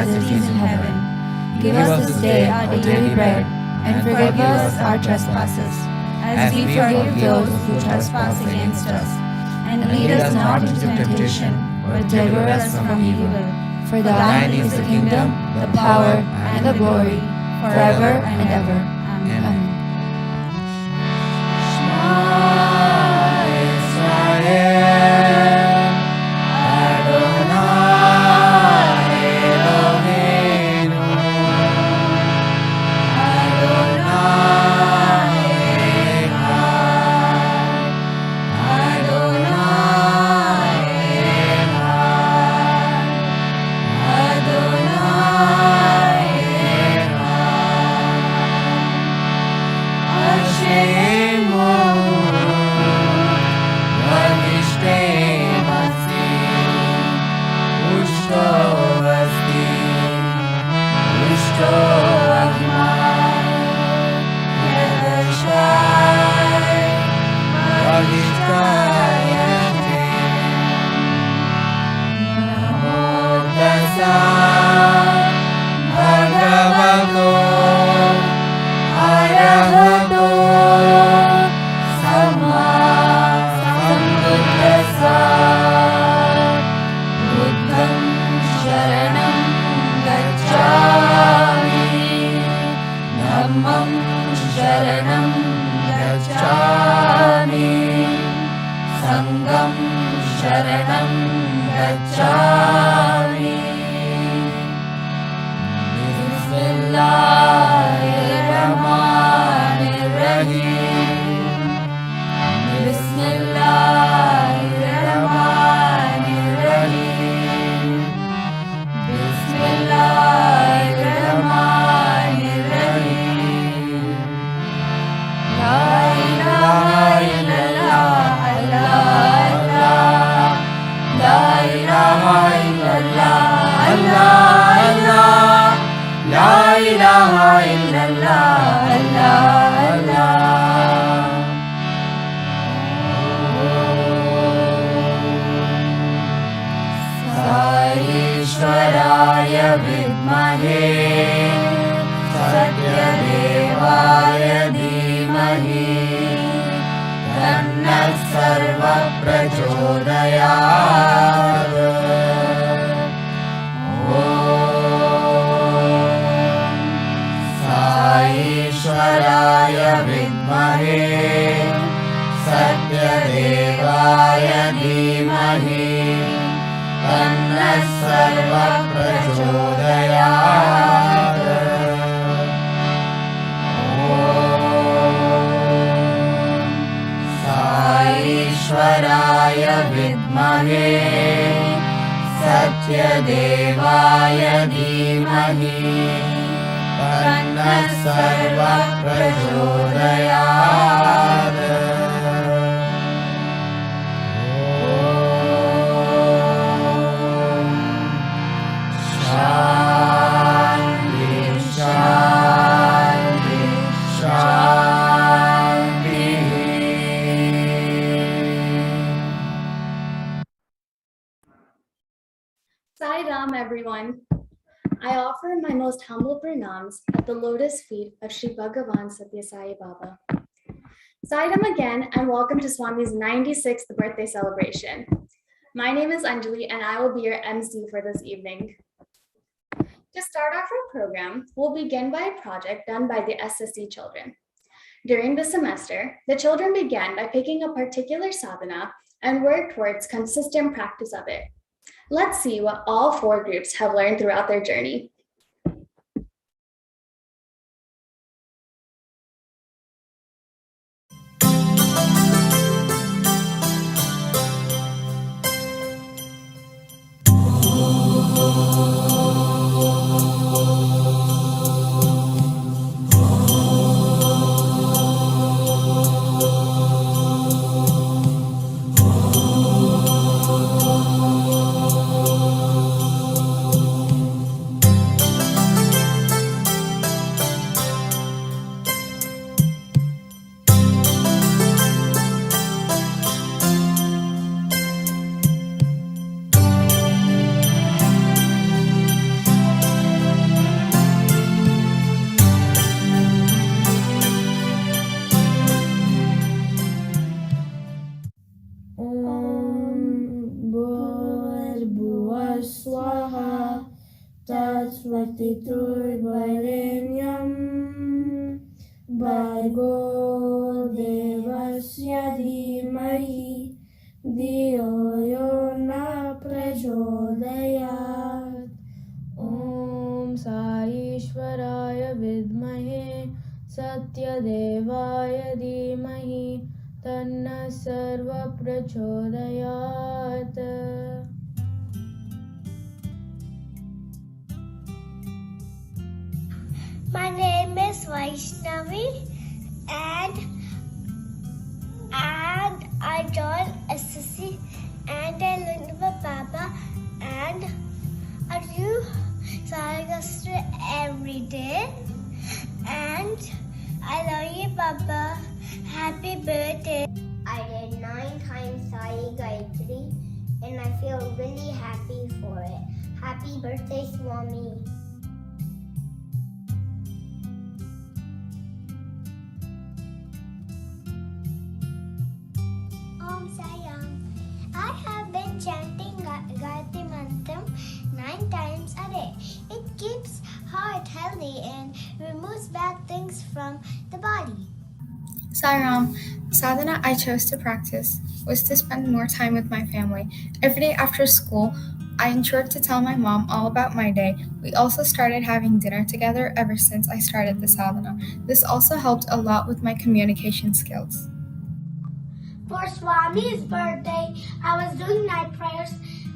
as it is in heaven. Give us this day our daily bread, and forgive us our trespasses, as we forgive those who trespass against us. And lead us not into temptation, but deliver us from evil. For thine is the kingdom, the power, and the glory, forever and ever. Amen. Everyone. I offer my most humble pranams at the lotus feet of Sri Bhagavan Sathya Sai Baba. Sairam again, and welcome to Swami's 96th birthday celebration. My name is Anjali, and I will be your MC for this evening. To start off our program, we'll begin by a project done by the SSC children. During the semester, the children began by picking a particular sadhana and worked towards consistent practice of it. Let's see what all 4 groups have learned throughout their journey. Svatiturvarenyam Bhargo Devasya Dhimahi Dhiyo Yo Na Prachodayat. Om Sai Ishwaraya Vidmahe Sathya Devaya Dhimahi Tanna Sarva Prachodayat. My name is Vaishnavi and I joined SSC and I learned about Baba and I do Sargastra every day and I love you Baba. Happy birthday. I did 9 times Sai Gayatri and I feel really happy for it. Happy birthday Swami. I have been chanting Gayatri Mantram 9 times a day. It keeps heart healthy and removes bad things from the body. Sairam, the sadhana I chose to practice was to spend more time with my family. Every day after school, I ensured to tell my mom all about my day. We also started having dinner together ever since I started the sadhana. This also helped a lot with my communication skills. For Swami's birthday, I was doing night prayers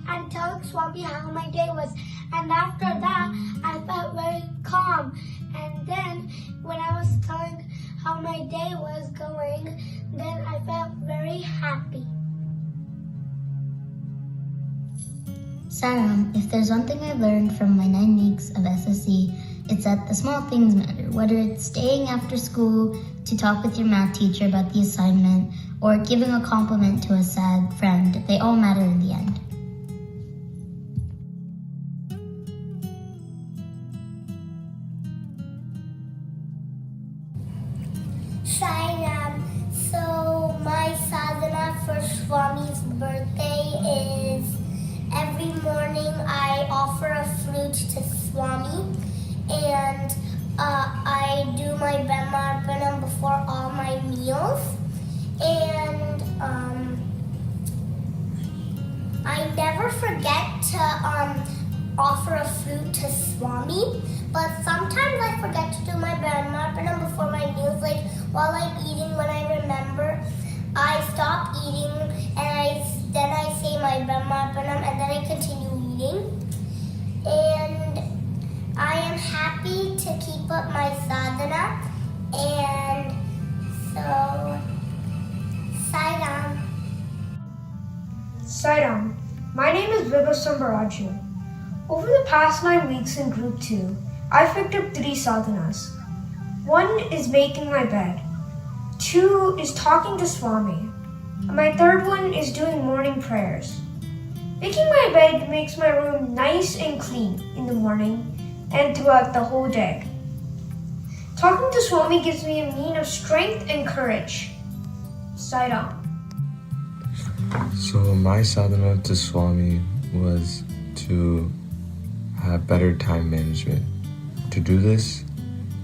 and telling Swami how my day was. And after that, I felt very calm. And then when I was telling how my day was going, then I felt very happy. Saram, if there's one thing I learned from my 9 weeks of SSC, it's that the small things matter, whether it's staying after school to talk with your math teacher about the assignment or giving a compliment to a sad friend, they all matter in the end. Sairam. So my sadhana for Swami's birthday is every morning I offer a flute to Swami and I do my Brahmarpanam before all my meals and I never forget to offer a flute to Swami, but sometimes I forget to do my Brahmarpanam before my meals, like while I'm eating, when I remember, I stop eating and then I say my Brahmarpanam and then I continue eating. And I am happy to keep up my sadhana and so Sairam. Sairam, my name is Vibha Sambaraju. Over the past 9 weeks in Group 2, I've picked up 3 sadhanas. 1 is making my bed. 2 is talking to Swami. And my 3rd one is doing morning prayers. Making my bed makes my room nice and clean in the morning and throughout the whole day. Talking to Swami gives me a mean of strength and courage. Sairam. So my sadhana to Swami was to have better time management. To do this,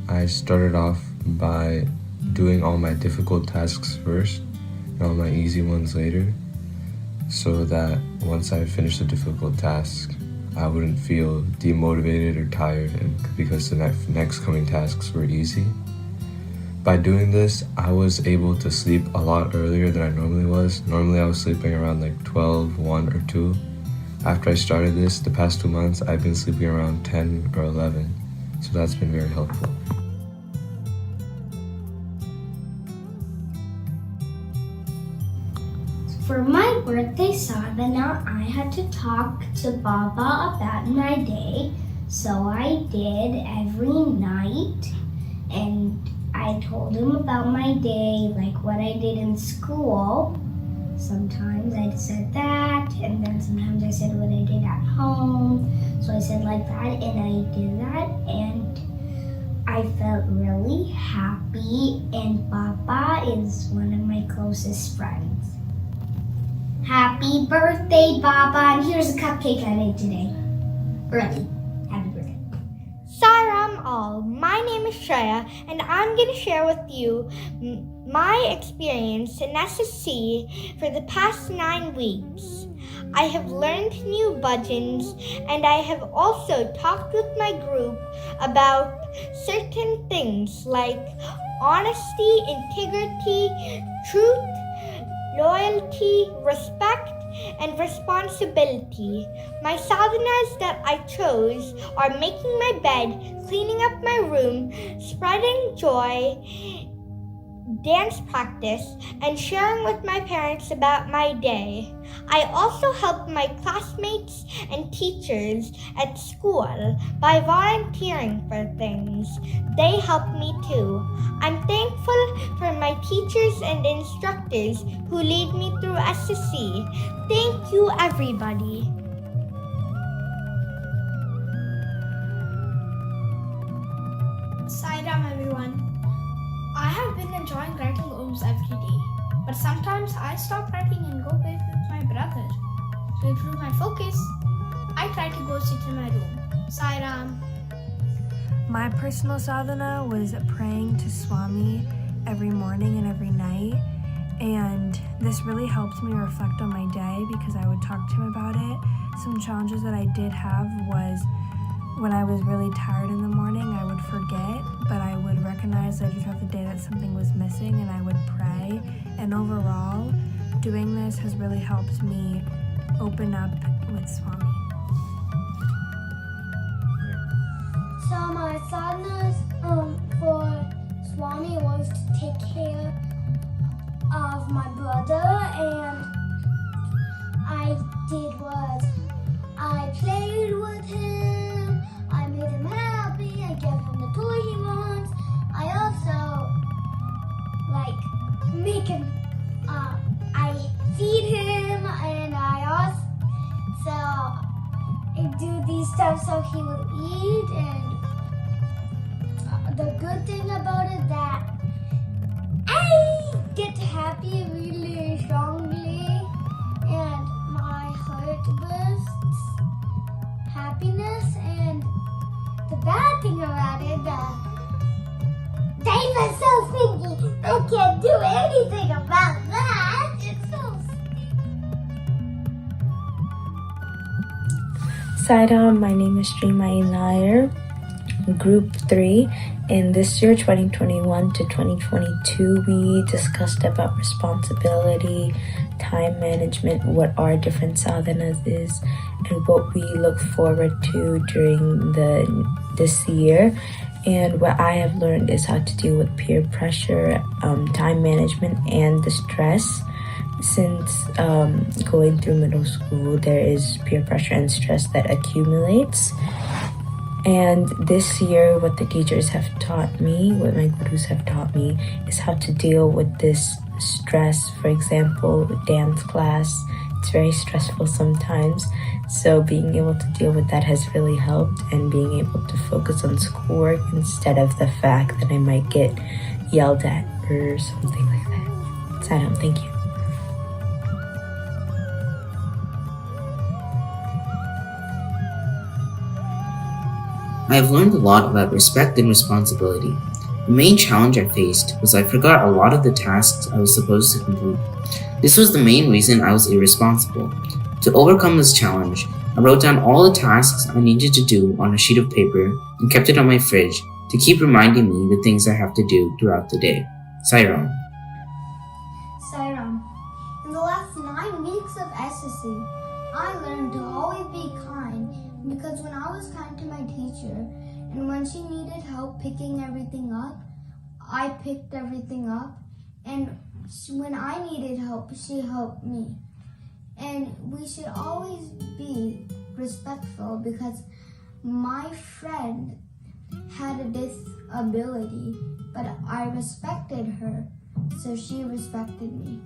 I started off by doing all my difficult tasks first and all my easy ones later, so that once I finished the difficult task, I wouldn't feel demotivated or tired because the next coming tasks were easy. By doing this, I was able to sleep a lot earlier than I normally was. Normally I was sleeping around like 12, 1 or 2. After I started this, the past 2 months, I've been sleeping around 10 or 11. So that's been very helpful. For my birthday sadhana, I had to talk to Baba about my day. So I did every night and I told him about my day, like what I did in school. Sometimes I said that, and then sometimes I said what I did at home. So I said like that, and I did that, and I felt really happy, and Papa is one of my closest friends. Happy birthday, Baba, and here's a cupcake I made today. Early. Happy birthday. Saram all, my name is Shreya and I'm going to share with you my experience in SSC for the past 9 weeks. I have learned new bhajans and I have also talked with my group about certain things like honesty, integrity, truth, loyalty, respect, and responsibility. My sadhanas that I chose are making my bed, cleaning up my room, spreading joy, dance practice, and sharing with my parents about my day. I also help my classmates and teachers at school by volunteering for things. They help me too. I'm thankful for my teachers and instructors who lead me through SSC. Thank you, everybody. Sairam everyone. I have been enjoying writing Oms every day, but sometimes I stop writing and go play with my brother. To improve my focus, I try to go sit in my room. Sairam. My personal sadhana was praying to Swami every morning and every night, and this really helped me reflect on my day because I would talk to him about it. Some challenges that I did have was when I was really tired in the morning, I would forget, but I would recognize later throughout the day that something was missing and I would pray. And overall, doing this has really helped me open up with Swami. So my sadhanas for Swami was to take care of my brother, and I played with him, I made him happy, I gave him the toy he wants. I also make him, I feed him, and I also do these stuff so he will eat. And the good thing about it that I get happy really strongly and my heart bursts happiness. And the bad thing about it that they were so stinky, I can't do anything about that. It's so Saidam, my name is Srimai Nair, Group 3. In this year, 2021 to 2022, we discussed about responsibility, time management, what our different sadhanas is, and what we look forward to during this year. And what I have learned is how to deal with peer pressure, time management, and the stress. Since going through middle school, there is peer pressure and stress that accumulates. And this year, what the teachers have taught me, what my gurus have taught me, is how to deal with this stress. For example, dance class, it's very stressful sometimes. So being able to deal with that has really helped, and being able to focus on schoolwork instead of the fact that I might get yelled at or something like that. Sadam, thank you. I have learned a lot about respect and responsibility. The main challenge I faced was I forgot a lot of the tasks I was supposed to complete. This was the main reason I was irresponsible. To overcome this challenge, I wrote down all the tasks I needed to do on a sheet of paper and kept it on my fridge to keep reminding me the things I have to do throughout the day. Sairam. Sairam. In the last 9 weeks of SSC, I learned to always be kind, because when I was kind to my teacher and when she needed help picking everything up, I picked everything up, and when I needed help, she helped me. And we should always be respectful, because my friend had a disability, but I respected her, so she respected me.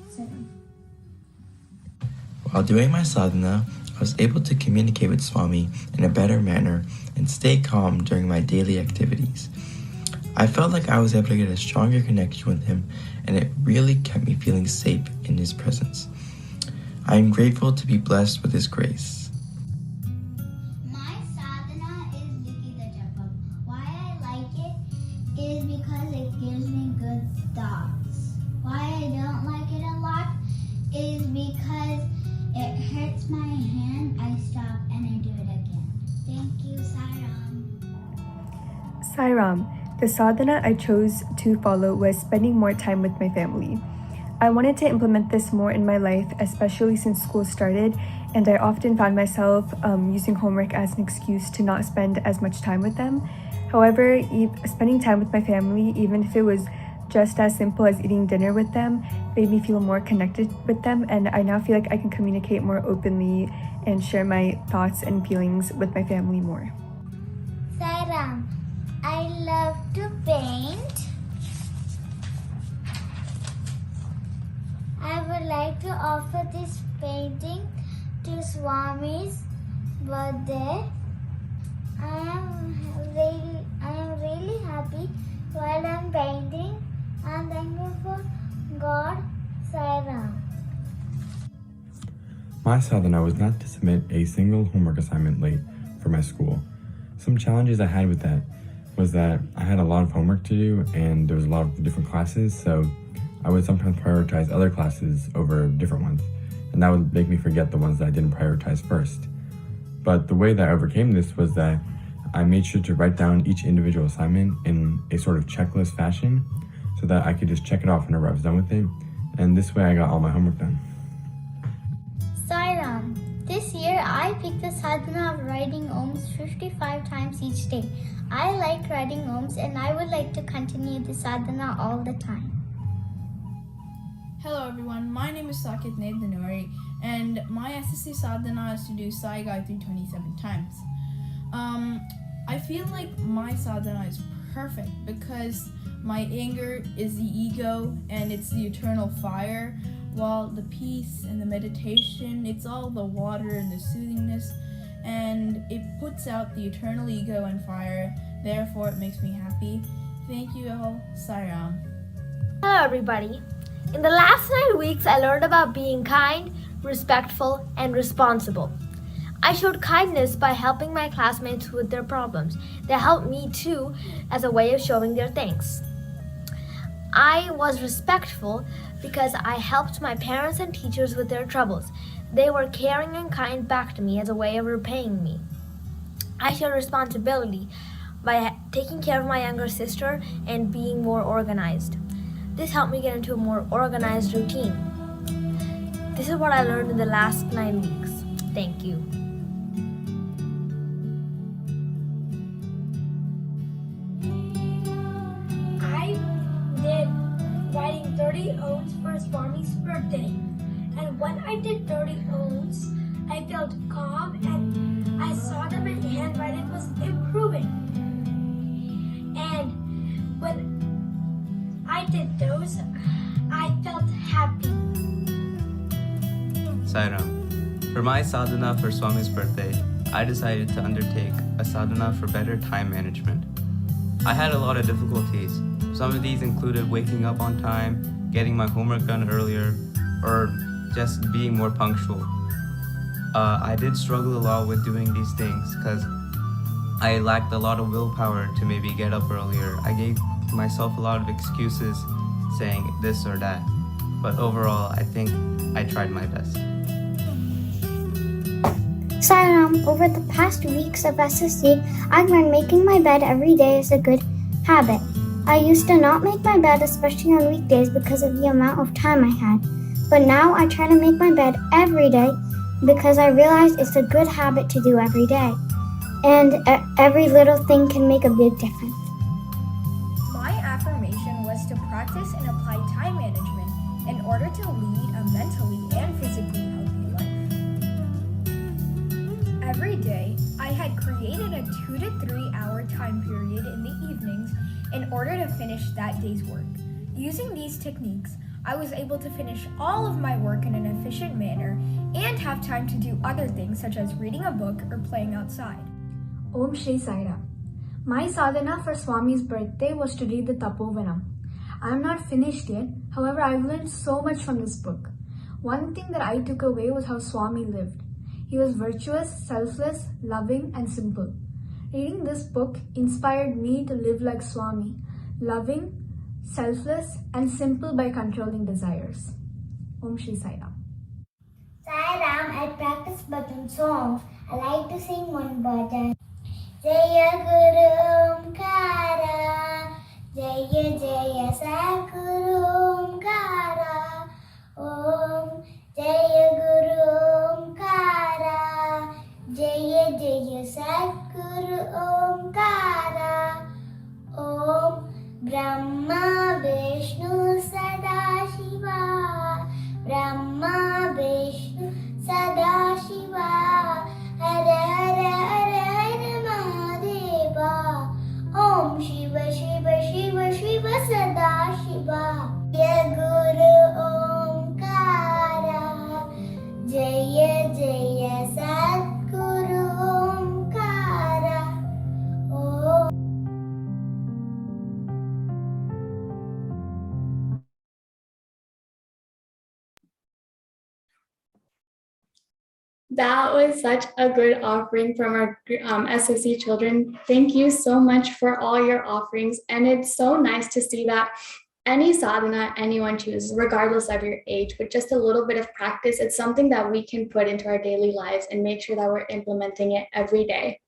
So. While doing my sadhana, I was able to communicate with Swami in a better manner and stay calm during my daily activities. I felt like I was able to get a stronger connection with him, and it really kept me feeling safe in his presence. I am grateful to be blessed with his grace. My sadhana is Vicky the Japa. Sairam, the sadhana I chose to follow was spending more time with my family. I wanted to implement this more in my life, especially since school started, and I often found myself using homework as an excuse to not spend as much time with them. However, spending time with my family, even if it was just as simple as eating dinner with them, made me feel more connected with them, and I now feel like I can communicate more openly and share my thoughts and feelings with my family more. Sairam, I love to paint. I would like to offer this painting to Swami's birthday. I am really happy while I'm painting, and thank you for God, Sairam. My sadhana was not to submit a single homework assignment late for my school. Some challenges I had with that was that I had a lot of homework to do and there was a lot of different classes, so I would sometimes prioritize other classes over different ones, and that would make me forget the ones that I didn't prioritize first. But the way that I overcame this was that I made sure to write down each individual assignment in a sort of checklist fashion so that I could just check it off whenever I was done with it, and this way I got all my homework done. Sairam, this year I picked the sadhana of writing Oms 55 times each day. I like writing Oms and I would like to continue the sadhana all the time. Hello everyone, my name is Sathya Sai, and my SSC sadhana is to do Sai Gayatri 27 times. I feel like my sadhana is perfect because my anger is the ego and it's the eternal fire, while the peace and the meditation, it's all the water and the soothingness, and it puts out the eternal ego and fire, therefore it makes me happy. Thank you all, Sairam. Hello everybody. In the last 9 weeks, I learned about being kind, respectful, and responsible. I showed kindness by helping my classmates with their problems. They helped me too as a way of showing their thanks. I was respectful because I helped my parents and teachers with their troubles. They were caring and kind back to me as a way of repaying me. I showed responsibility by taking care of my younger sister and being more organized. This helped me get into a more organized routine. This is what I learned in the last 9 weeks. Thank you. I did writing 30 odes for Swami's birthday. And when I did 30 odes, I felt calm and I saw that my handwriting was improving. And when I did those, I felt happy. Sairam, for my sadhana for Swami's birthday, I decided to undertake a sadhana for better time management. I had a lot of difficulties. Some of these included waking up on time, getting my homework done earlier, or just being more punctual. I did struggle a lot with doing these things because I lacked a lot of willpower to maybe get up earlier. I gave myself a lot of excuses saying this or that, but overall I think I tried my best. Sairam, over the past weeks of SSC, I've learned making my bed every day is a good habit. I used to not make my bed, especially on weekdays, because of the amount of time I had. But now I try to make my bed every day because I realize it's a good habit to do every day. And every little thing can make a big difference. My affirmation was to practice and apply time management in order to lead a mentally and physically healthy life. Every day, I had created a 2 to 3 hour time period in the evenings in order to finish that day's work. Using these techniques, I was able to finish all of my work in an efficient manner and have time to do other things such as reading a book or playing outside. Om Shri Sai Ram. My sadhana for Swami's birthday was to read the Tapovanam. I am not finished yet, however I've learned so much from this book. One thing that I took away was how Swami lived. He was virtuous, selfless, loving and simple. Reading this book inspired me to live like Swami, loving, selfless and simple by controlling desires. Om Shri Sai Ram. Sai Ram, I practice bhajan songs. I like to sing one bhajan. Jaya Guru Omkara, Jaya Jaya Sadguru Omkara, Om Jaya Guru Omkara, Jaya Jaya Sadguru Omkara, Om Brahma Vishnu Sadashiva, Brahma Vishnu Sadashiva, Hare Hare Hare Hare Mahadeva, Om Shiva Shiva Shiva Shiva Sadashiva, Jaya Guru Omkara, Jaya Jaya Sadguru Omkara, Om. That was such a good offering from our SOC children. Thank you so much for all your offerings. And it's so nice to see that any sadhana anyone chooses, regardless of your age, with just a little bit of practice, it's something that we can put into our daily lives and make sure that we're implementing it every day.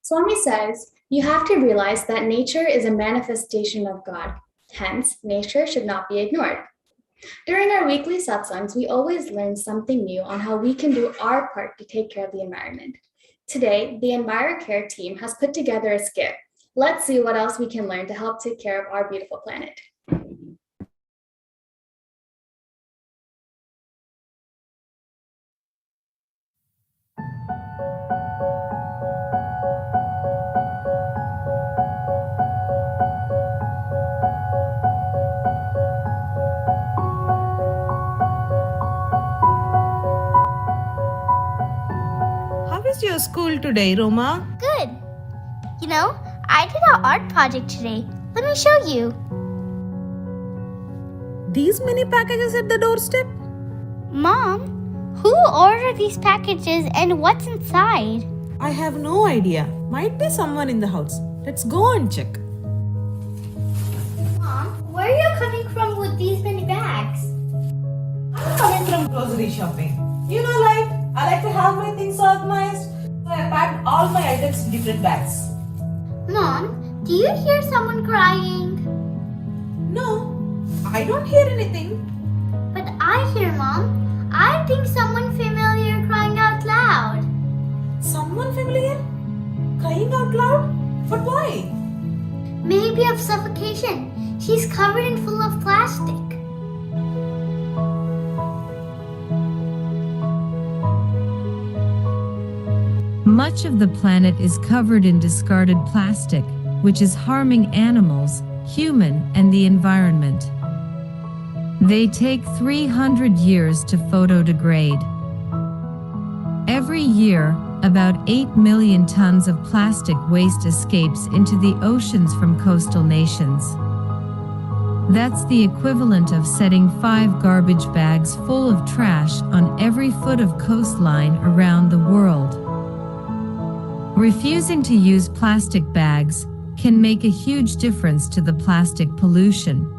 Swami says, you have to realize that nature is a manifestation of God. Hence, nature should not be ignored. During our weekly satsangs, we always learn something new on how we can do our part to take care of the environment. Today, the EnviroCare team has put together a skit. Let's see what else we can learn to help take care of our beautiful planet. How is your school today, Roma? Good. You know, I did an art project today. Let me show you. These many packages at the doorstep? Mom, who ordered these packages and what's inside? I have no idea. Might be someone in the house. Let's go and check. Mom, where are you coming from with these many bags? I'm coming from grocery shopping. You know, I like to have my things organized. So I packed all my items in different bags. Mom, do you hear someone crying? No, I don't hear anything. But I hear, Mom. I think someone familiar crying out loud. Someone familiar? Crying out loud? But why? Maybe of suffocation. She's covered in full of plastic. Much of the planet is covered in discarded plastic, which is harming animals, human, and the environment. They take 300 years to photodegrade. Every year, about 8 million tons of plastic waste escapes into the oceans from coastal nations. That's the equivalent of setting 5 garbage bags full of trash on every foot of coastline around the world. Refusing to use plastic bags can make a huge difference to the plastic pollution.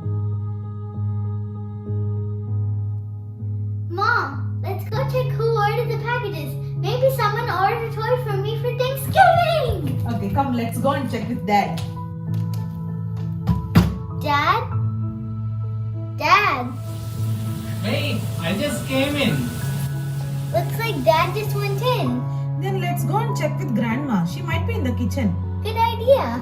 Mom, let's go check who ordered the packages. Maybe someone ordered a toy for me for Thanksgiving. Okay, come, let's go and check with Dad. Dad? Dad? Hey, I just came in. Looks like Dad just went in. Then let's go and check with Grandma. She might be in the kitchen. Good idea.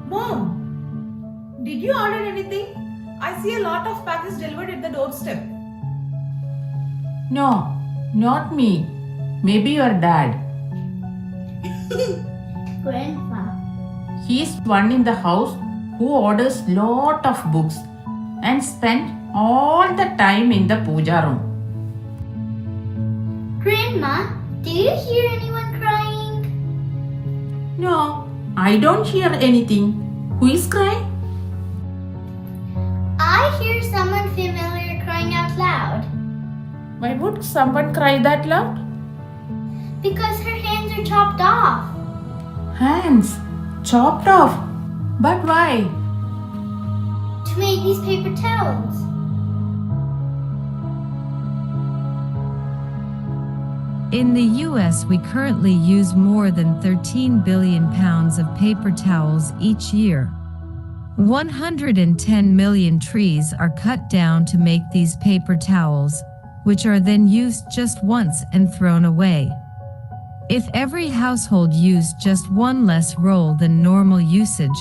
Mom, did you order anything? I see a lot of packages delivered at the doorstep. No, not me. Maybe your dad. Grandpa. He's one in the house who orders lot of books and spend all the time in the puja room. Grandma, do you hear anyone crying? No, I don't hear anything. Who is crying? I hear someone familiar crying out loud. Why would someone cry that loud? Because her hands are chopped off. Hands chopped off? But why? To make these paper towels. In the US, we currently use more than 13 billion pounds of paper towels each year. 110 million trees are cut down to make these paper towels, which are then used just once and thrown away. If every household used just one less roll than normal usage,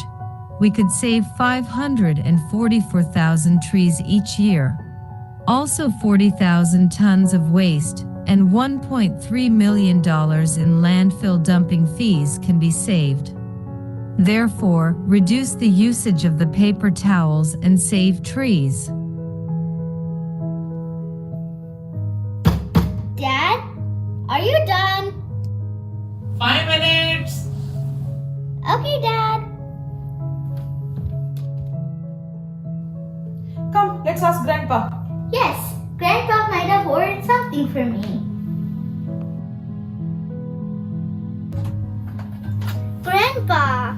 we could save 544,000 trees each year. Also 40,000 tons of waste and $1.3 million in landfill dumping fees can be saved. Therefore, reduce the usage of the paper towels and save trees. Dad, are you done? 5 minutes. Okay, Dad. Come, let's ask Grandpa. Yes, Grandpa might have ordered something for me. Grandpa!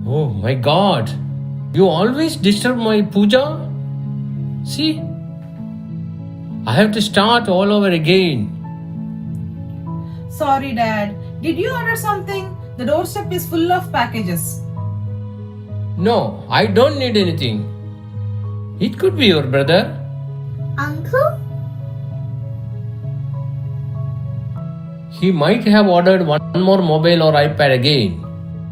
Oh my god! You always disturb my puja? See? I have to start all over again. Sorry, Dad. Did you order something? The doorstep is full of packages. No, I don't need anything. It could be your brother. Uncle? He might have ordered one more mobile or iPad again.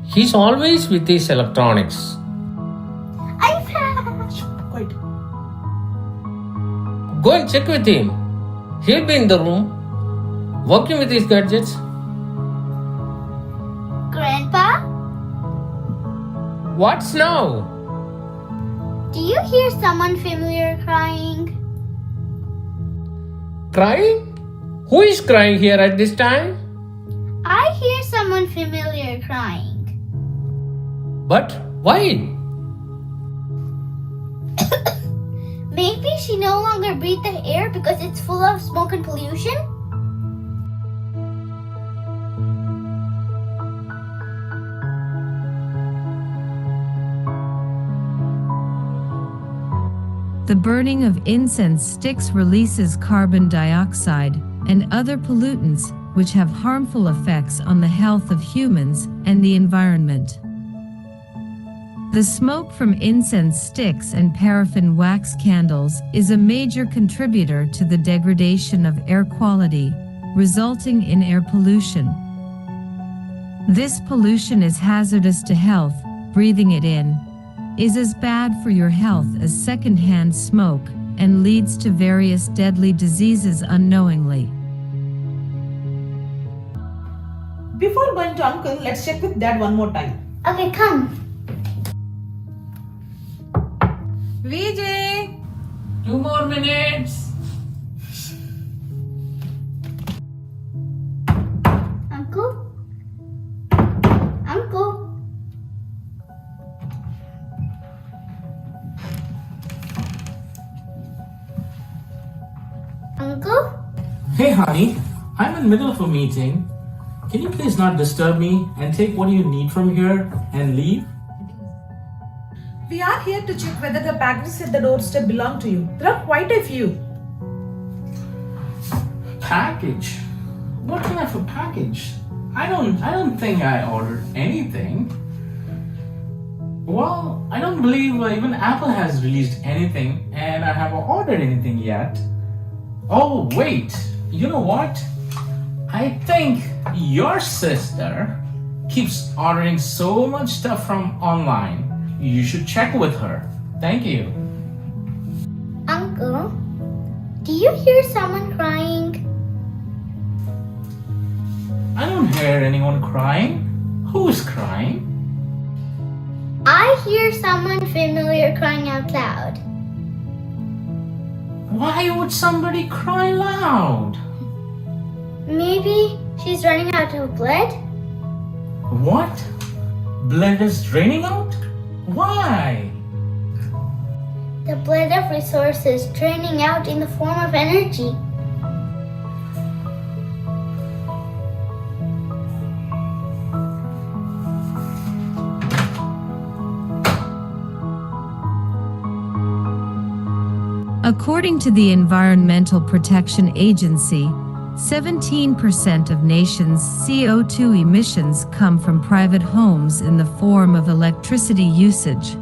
He's always with his electronics. iPad! Quiet. Go and check with him. He'll be in the room, working with his gadgets. Grandpa? What's now? Do you hear someone familiar crying? Crying? Who is crying here at this time? I hear someone familiar crying. But why? Maybe she no longer breathes the air because it's full of smoke and pollution? The burning of incense sticks releases carbon dioxide and other pollutants which have harmful effects on the health of humans and the environment. The smoke from incense sticks and paraffin wax candles is a major contributor to the degradation of air quality, resulting in air pollution. This pollution is hazardous to health. Breathing it in is as bad for your health as secondhand smoke and leads to various deadly diseases unknowingly. Before going to Uncle, let's check with Dad one more time. Okay, come. Vijay! 2 more minutes. Uncle? Uncle? Uncle? Hey honey, I'm in the middle of a meeting. Can you please not disturb me and take what you need from here and leave? We are here to check whether the packages at the doorstep belong to you. There are quite a few. Package? What kind of a package? I don't think I ordered anything. Well, I don't believe even Apple has released anything and I haven't ordered anything yet. Oh wait, you know what? I think your sister keeps ordering so much stuff from online. You should check with her. Thank you. Uncle? Do you hear someone crying? I don't hear anyone crying. Who's crying? I hear someone familiar crying out loud. Why would somebody cry loud? Maybe she's running out of blood? What? Blood is draining out? Why? The blood of resources draining out in the form of energy. A According to the Environmental Protection Agency, 17% of nations' CO2 emissions come from private homes in the form of electricity usage.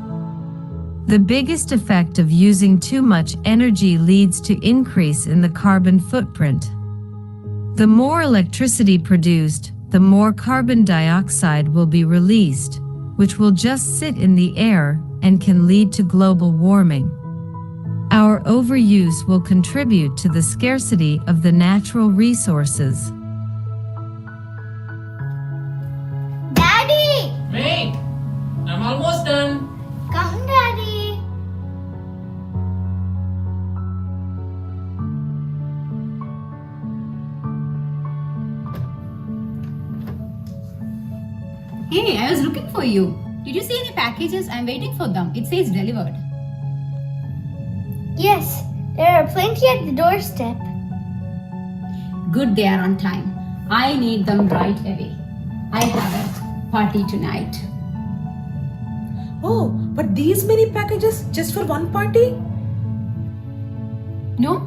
The biggest effect of using too much energy leads to increase in the carbon footprint. The more electricity produced, the more carbon dioxide will be released, which will just sit in the air and can lead to global warming. Our overuse will contribute to the scarcity of the natural resources. Daddy! Wait, I'm almost done. Come, Daddy. Hey, I was looking for you. Did you see any packages? I'm waiting for them. It says delivered. Yes, there are plenty at the doorstep. Good, they are on time. I need them right away. I have a party tonight. Oh, but these many packages just for one party? No,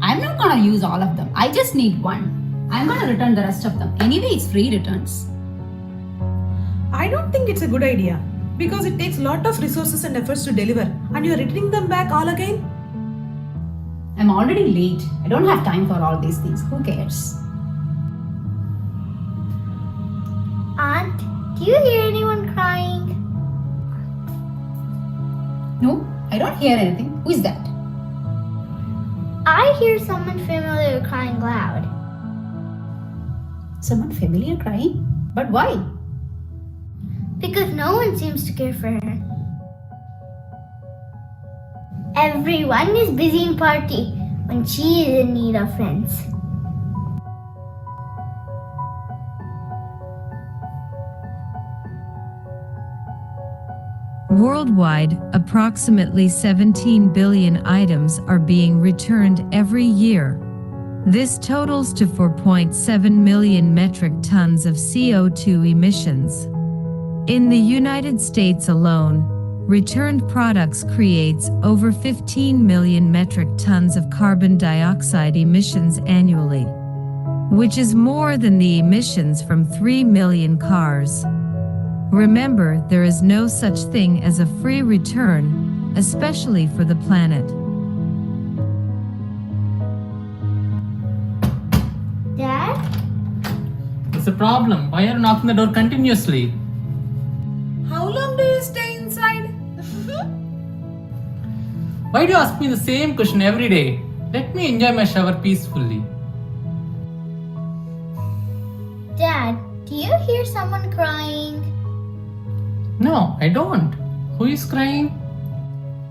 I'm not gonna use all of them. I just need one. I'm gonna return the rest of them. Anyway, it's free returns. I don't think it's a good idea because it takes a lot of resources and efforts to deliver, and you're returning them back all again? I'm already late. I don't have time for all these things. Who cares? Aunt, do you hear anyone crying? No, I don't hear anything. Who is that? I hear someone familiar crying loud. Someone familiar crying? But why? Because no one seems to care for her. Everyone is busy in party when she is in need of friends. Worldwide, approximately 17 billion items are being returned every year. This totals to 4.7 million metric tons of CO2 emissions. In the United States alone, returned products creates over 15 million metric tons of carbon dioxide emissions annually, which is more than the emissions from 3 million cars. Remember, there is no such thing as a free return, especially for the planet. Dad? What's the problem? Why are you knocking the door continuously? How long do you stay inside? Why do you ask me the same question every day? Let me enjoy my shower peacefully. Dad, do you hear someone crying? No, I don't. Who is crying?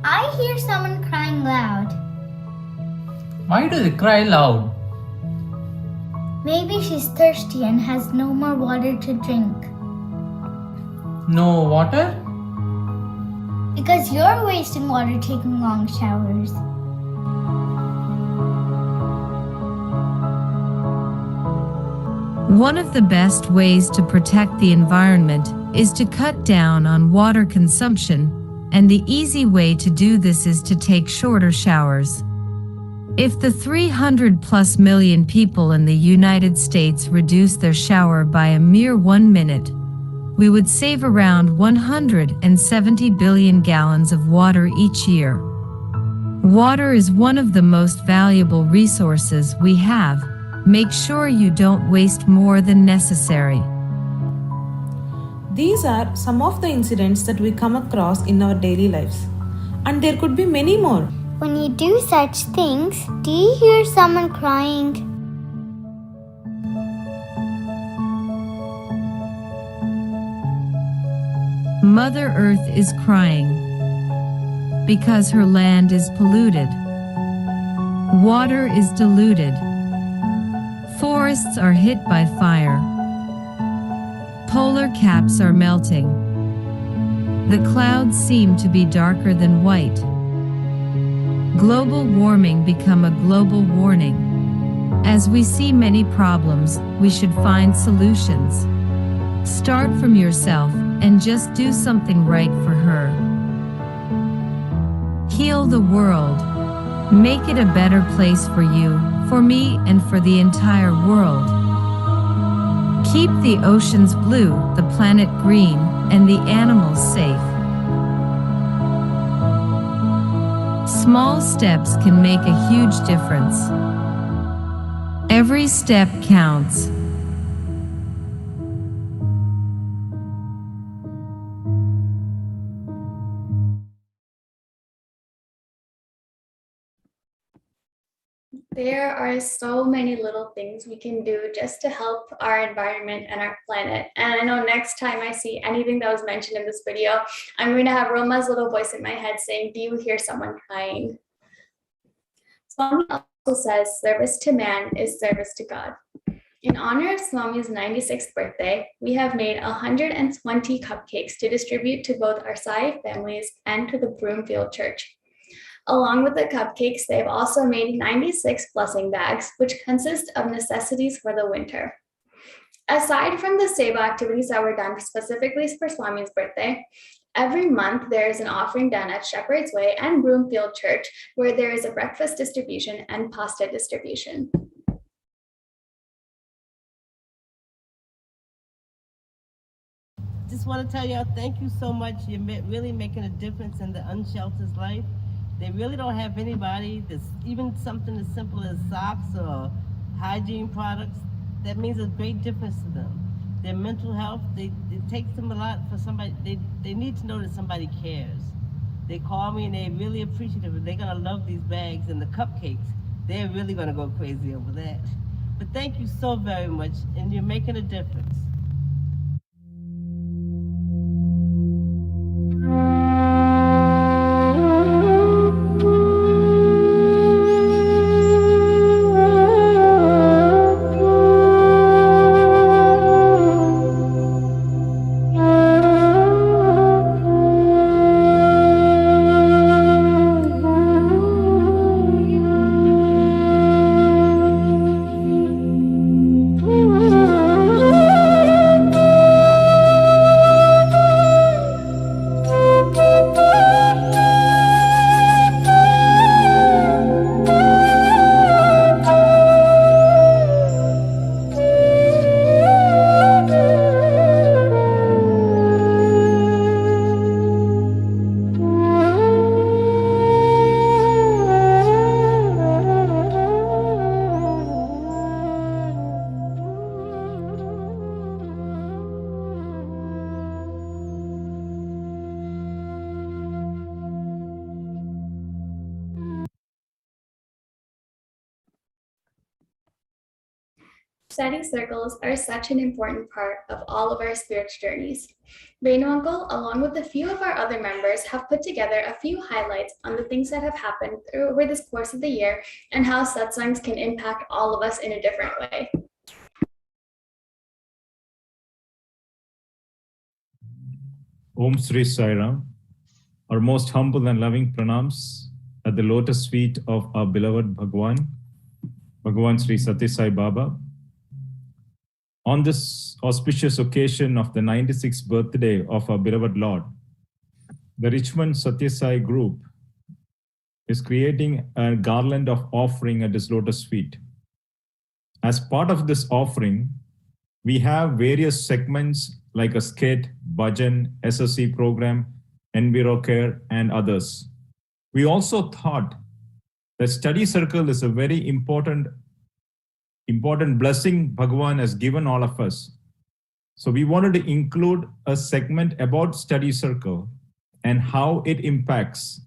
I hear someone crying loud. Why do they cry loud? Maybe she's thirsty and has no more water to drink. No water? Because you're wasting water taking long showers. One of the best ways to protect the environment is to cut down on water consumption, and the easy way to do this is to take shorter showers. If the 300+ million people in the United States reduce their shower by a mere 1 minute, we would save around 170 billion gallons of water each year. Water is one of the most valuable resources we have. Make sure you don't waste more than necessary. These are some of the incidents that we come across in our daily lives. And there could be many more. When you do such things, do you hear someone crying? Mother Earth is crying because her land is polluted. Water is diluted. Forests are hit by fire. Polar caps are melting. The clouds seem to be darker than white. Global warming become a global warning. As we see many problems, we should find solutions. Start from yourself and just do something right for her. Heal the world. Make it a better place for you, for me, and for the entire world. Keep the oceans blue, the planet green, and the animals safe. Small steps can make a huge difference. Every step counts. There are so many little things we can do just to help our environment and our planet. And I know next time I see anything that was mentioned in this video, I'm going to have Roma's little voice in my head saying, "Do you hear someone crying?" Swami also says, "Service to man is service to God." In honor of Swami's 96th birthday, we have made 120 cupcakes to distribute to both our Sai families and to the Broomfield Church. Along with the cupcakes, they've also made 96 blessing bags, which consist of necessities for the winter. Aside from the Seva activities that were done specifically for Swami's birthday, every month there is an offering done at Shepherd's Way and Broomfield Church, where there is a breakfast distribution and pasta distribution. Just want to tell y'all thank you so much. You're really making a difference in the unsheltered's life. They really don't have anybody that's even something as simple as socks or hygiene products. That means a great difference to them. Their mental health, it takes them a lot for somebody. They need to know that somebody cares. They call me and they're really appreciative. They're gonna love these bags and the cupcakes. They're really gonna go crazy over that. But thank you so very much, and you're making a difference. Study circles are such an important part of all of our spiritual journeys. Venu Uncle, along with a few of our other members, have put together a few highlights on the things that have happened over this course of the year and how satsangs can impact all of us in a different way. Om Sri Sai Ram, our most humble and loving pranams at the lotus feet of our beloved Bhagwan Sri Sathya Sai Baba. On this auspicious occasion of the 96th birthday of our beloved Lord, the Richmond Sathya Sai group is creating a garland of offering at his lotus feet. As part of this offering, we have various segments like a skit, bhajan, SSC program, Enviro Care, and others. We also thought that study circle is a very important blessing Bhagwan has given all of us. So we wanted to include a segment about study circle and how it impacts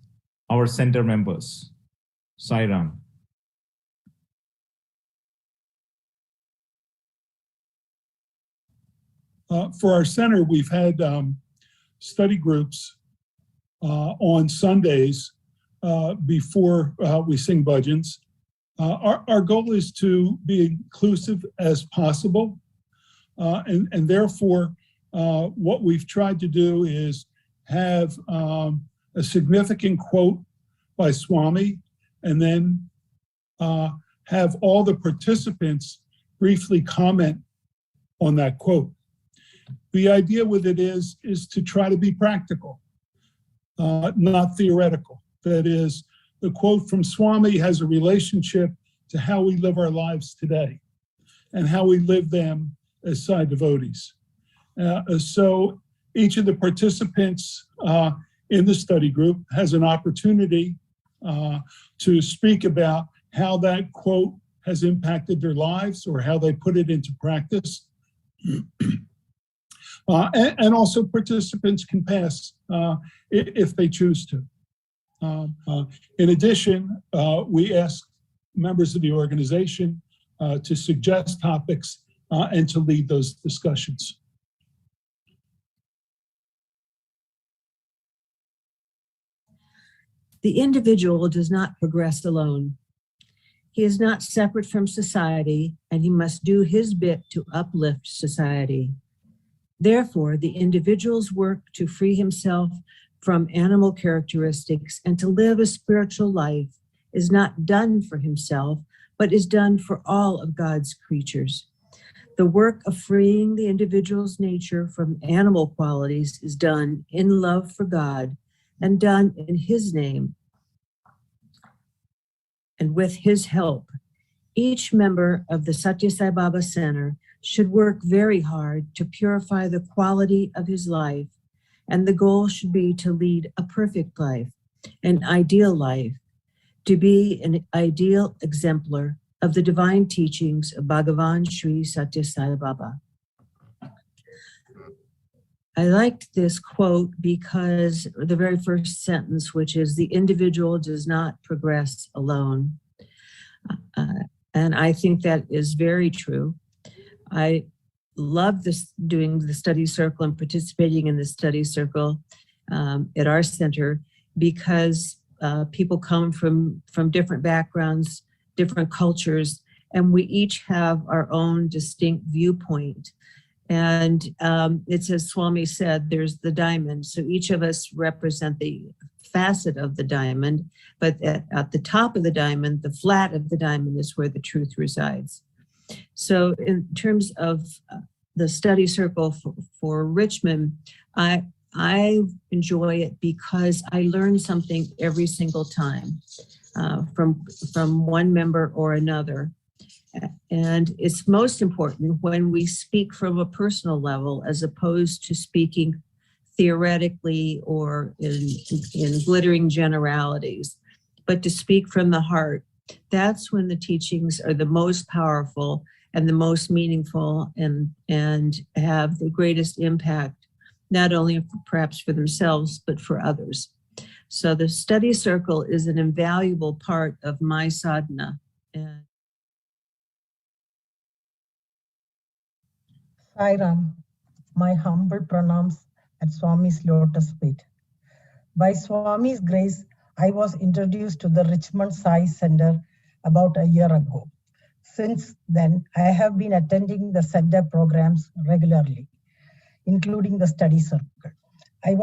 our center members. Sai Ram. For our center, we've had study groups on Sundays before we sing bhajans. Our goal is to be inclusive as possible, and therefore what we've tried to do is have a significant quote by Swami, and then have all the participants briefly comment on that quote. The idea with it is to try to be practical, not theoretical. That is, the quote from Swami has a relationship to how we live our lives today and how we live them as Sai devotees. So each of the participants in the study group has an opportunity to speak about how that quote has impacted their lives or how they put it into practice. And also participants can pass if they choose to. In addition, we ask members of the organization to suggest topics and to lead those discussions. The individual does not progress alone. He is not separate from society, and he must do his bit to uplift society. Therefore, the individual's work to free himself from animal characteristics and to live a spiritual life is not done for himself, but is done for all of God's creatures. The work of freeing the individual's nature from animal qualities is done in love for God and done in his name and with his help. Each member of the Sathya Sai Baba Center should work very hard to purify the quality of his life, and the goal should be to lead a perfect life, an ideal life, to be an ideal exemplar of the divine teachings of Bhagavan Sri Sathya Sai Baba. I liked this quote because the very first sentence, which is the individual does not progress alone. And I think that is very true. I love this, doing the study circle and participating in the study circle at our center because people come from different backgrounds, different cultures, and we each have our own distinct viewpoint. And it's as Swami said, there's the diamond. So each of us represent the facet of the diamond, but at the top of the diamond, the flat of the diamond is where the truth resides. So in terms of the study circle for Richmond, I enjoy it because I learn something every single time from one member or another. And it's most important when we speak from a personal level as opposed to speaking theoretically or in glittering generalities, but to speak from the heart. That's when the teachings are the most powerful and the most meaningful and have the greatest impact, not only perhaps for themselves, but for others. So the study circle is an invaluable part of my sadhana. Sai Ram, my humble pranams at Swami's lotus feet. By Swami's grace, I was introduced to the Richmond Sai Center about a year ago. Since then, I have been attending the center programs regularly, including the study circle. I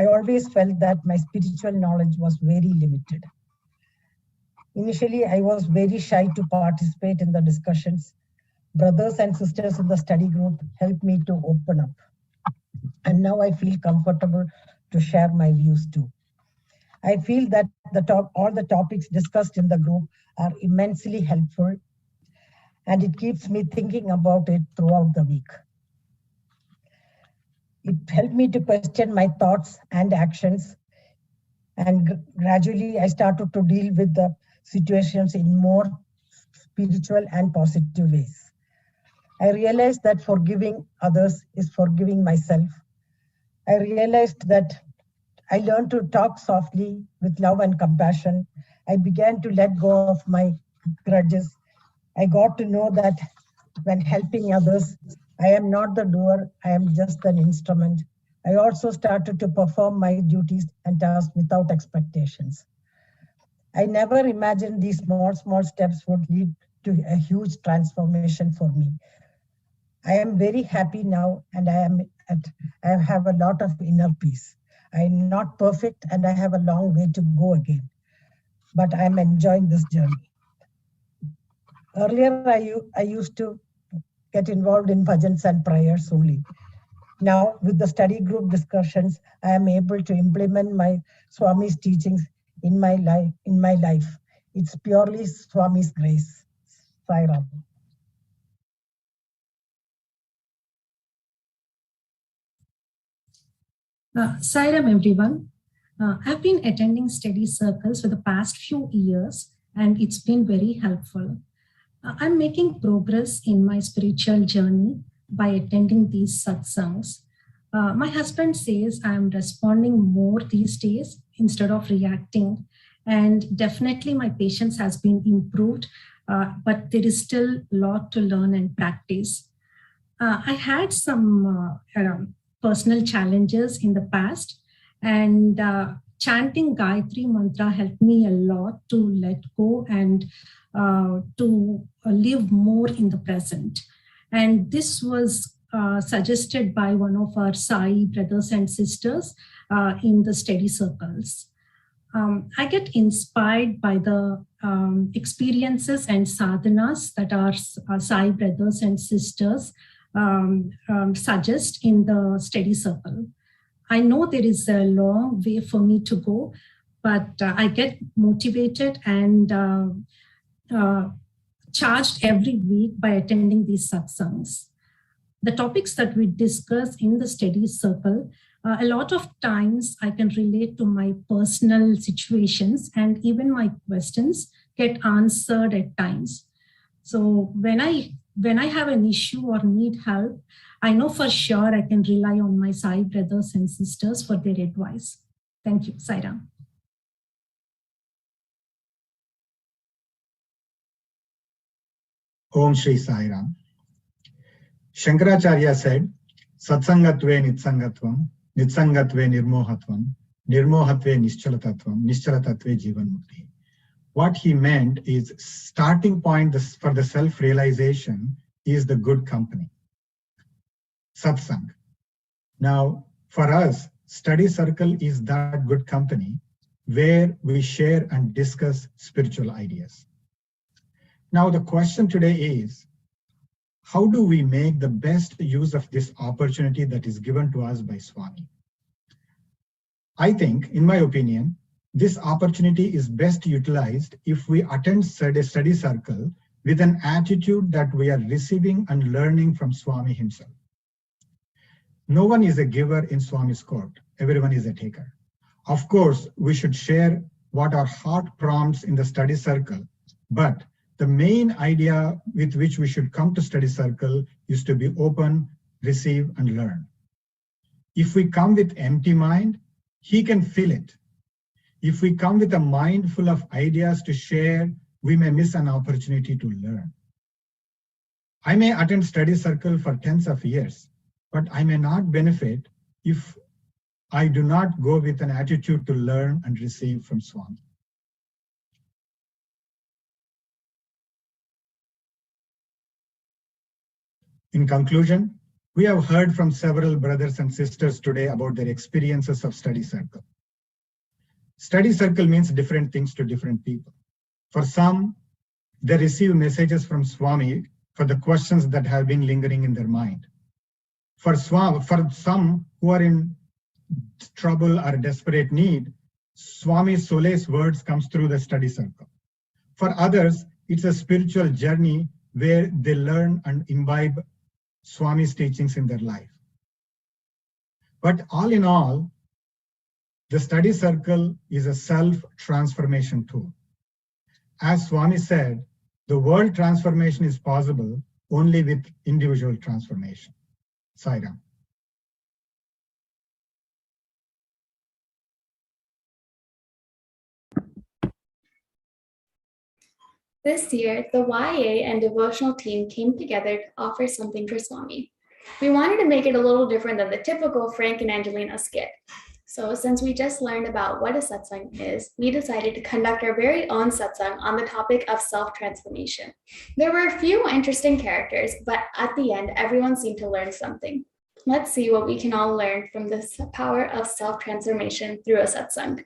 always felt that my spiritual knowledge was very limited. Initially, I was very shy to participate in the discussions. Brothers and sisters in the study group helped me to open up. And now I feel comfortable to share my views too. I feel that all the topics discussed in the group are immensely helpful, and it keeps me thinking about it throughout the week. It helped me to question my thoughts and actions, and gradually I started to deal with the situations in more spiritual and positive ways. I realized that forgiving others is forgiving myself. I realized that I learned to talk softly with love and compassion. I began to let go of my grudges. I got to know that when helping others, I am not the doer, I am just an instrument. I also started to perform my duties and tasks without expectations. I never imagined these small steps would lead to a huge transformation for me. I am very happy now, and I have a lot of inner peace. I am not perfect, and I have a long way to go again, but I am enjoying this journey. Earlier, I used to get involved in bhajans and prayers only. Now, with the study group discussions, I am able to implement my Swami's teachings in my life. It's purely Swami's grace. Sai Ram. Sairam, everyone. I've been attending study circles for the past few years, and it's been very helpful. I'm making progress in my spiritual journey by attending these satsangs. My husband says I'm responding more these days instead of reacting, and definitely my patience has been improved, but there is still a lot to learn and practice. I had some personal challenges in the past, and chanting Gayatri Mantra helped me a lot to let go and to live more in the present. And this was suggested by one of our Sai brothers and sisters in the study circles. I get inspired by the experiences and sadhanas that our Sai brothers and sisters suggest in the study circle. I know there is a long way for me to go, but I get motivated and charged every week by attending these satsangs. The topics that we discuss in the study circle, a lot of times I can relate to my personal situations, and even my questions get answered at times. So when I have an issue or need help, I know for sure I can rely on my Sai brothers and sisters for their advice. Thank you, Sairam. Om Shri Sai Ram. Shankaracharya said, Satsangatve Nitsangatvam, Nitsangatve Nirmohatvam, Nirmohatve Nischalatatvam, Nischalatatve Jivan Mukti. What he meant is starting point for the self-realization is the good company. Satsang. Now, for us, study circle is that good company where we share and discuss spiritual ideas. Now, the question today is, how do we make the best use of this opportunity that is given to us by Swami? I think, in my opinion, this opportunity is best utilized if we attend a study circle with an attitude that we are receiving and learning from Swami himself. No one is a giver in Swami's court. Everyone is a taker. Of course, we should share what our heart prompts in the study circle, but the main idea with which we should come to study circle is to be open, receive, and learn. If we come with empty mind, he can fill it. If we come with a mind full of ideas to share, we may miss an opportunity to learn. I may attend study circle for tens of years, but I may not benefit if I do not go with an attitude to learn and receive from Swami. In conclusion, we have heard from several brothers and sisters today about their experiences of study circle. Study circle means different things to different people. For some, they receive messages from Swami for the questions that have been lingering in their mind. For some who are in trouble or desperate need, Swami's solace words comes through the study circle. For others, it's a spiritual journey where they learn and imbibe Swami's teachings in their life. But all in all, the study circle is a self-transformation tool. As Swami said, the world transformation is possible only with individual transformation. Sai Ram. This year, the YA and devotional team came together to offer something for Swami. We wanted to make it a little different than the typical Frank and Angelina skit. So since we just learned about what a satsang is, we decided to conduct our very own satsang on the topic of self-transformation. There were a few interesting characters, but at the end, everyone seemed to learn something. Let's see what we can all learn from this power of self-transformation through a satsang.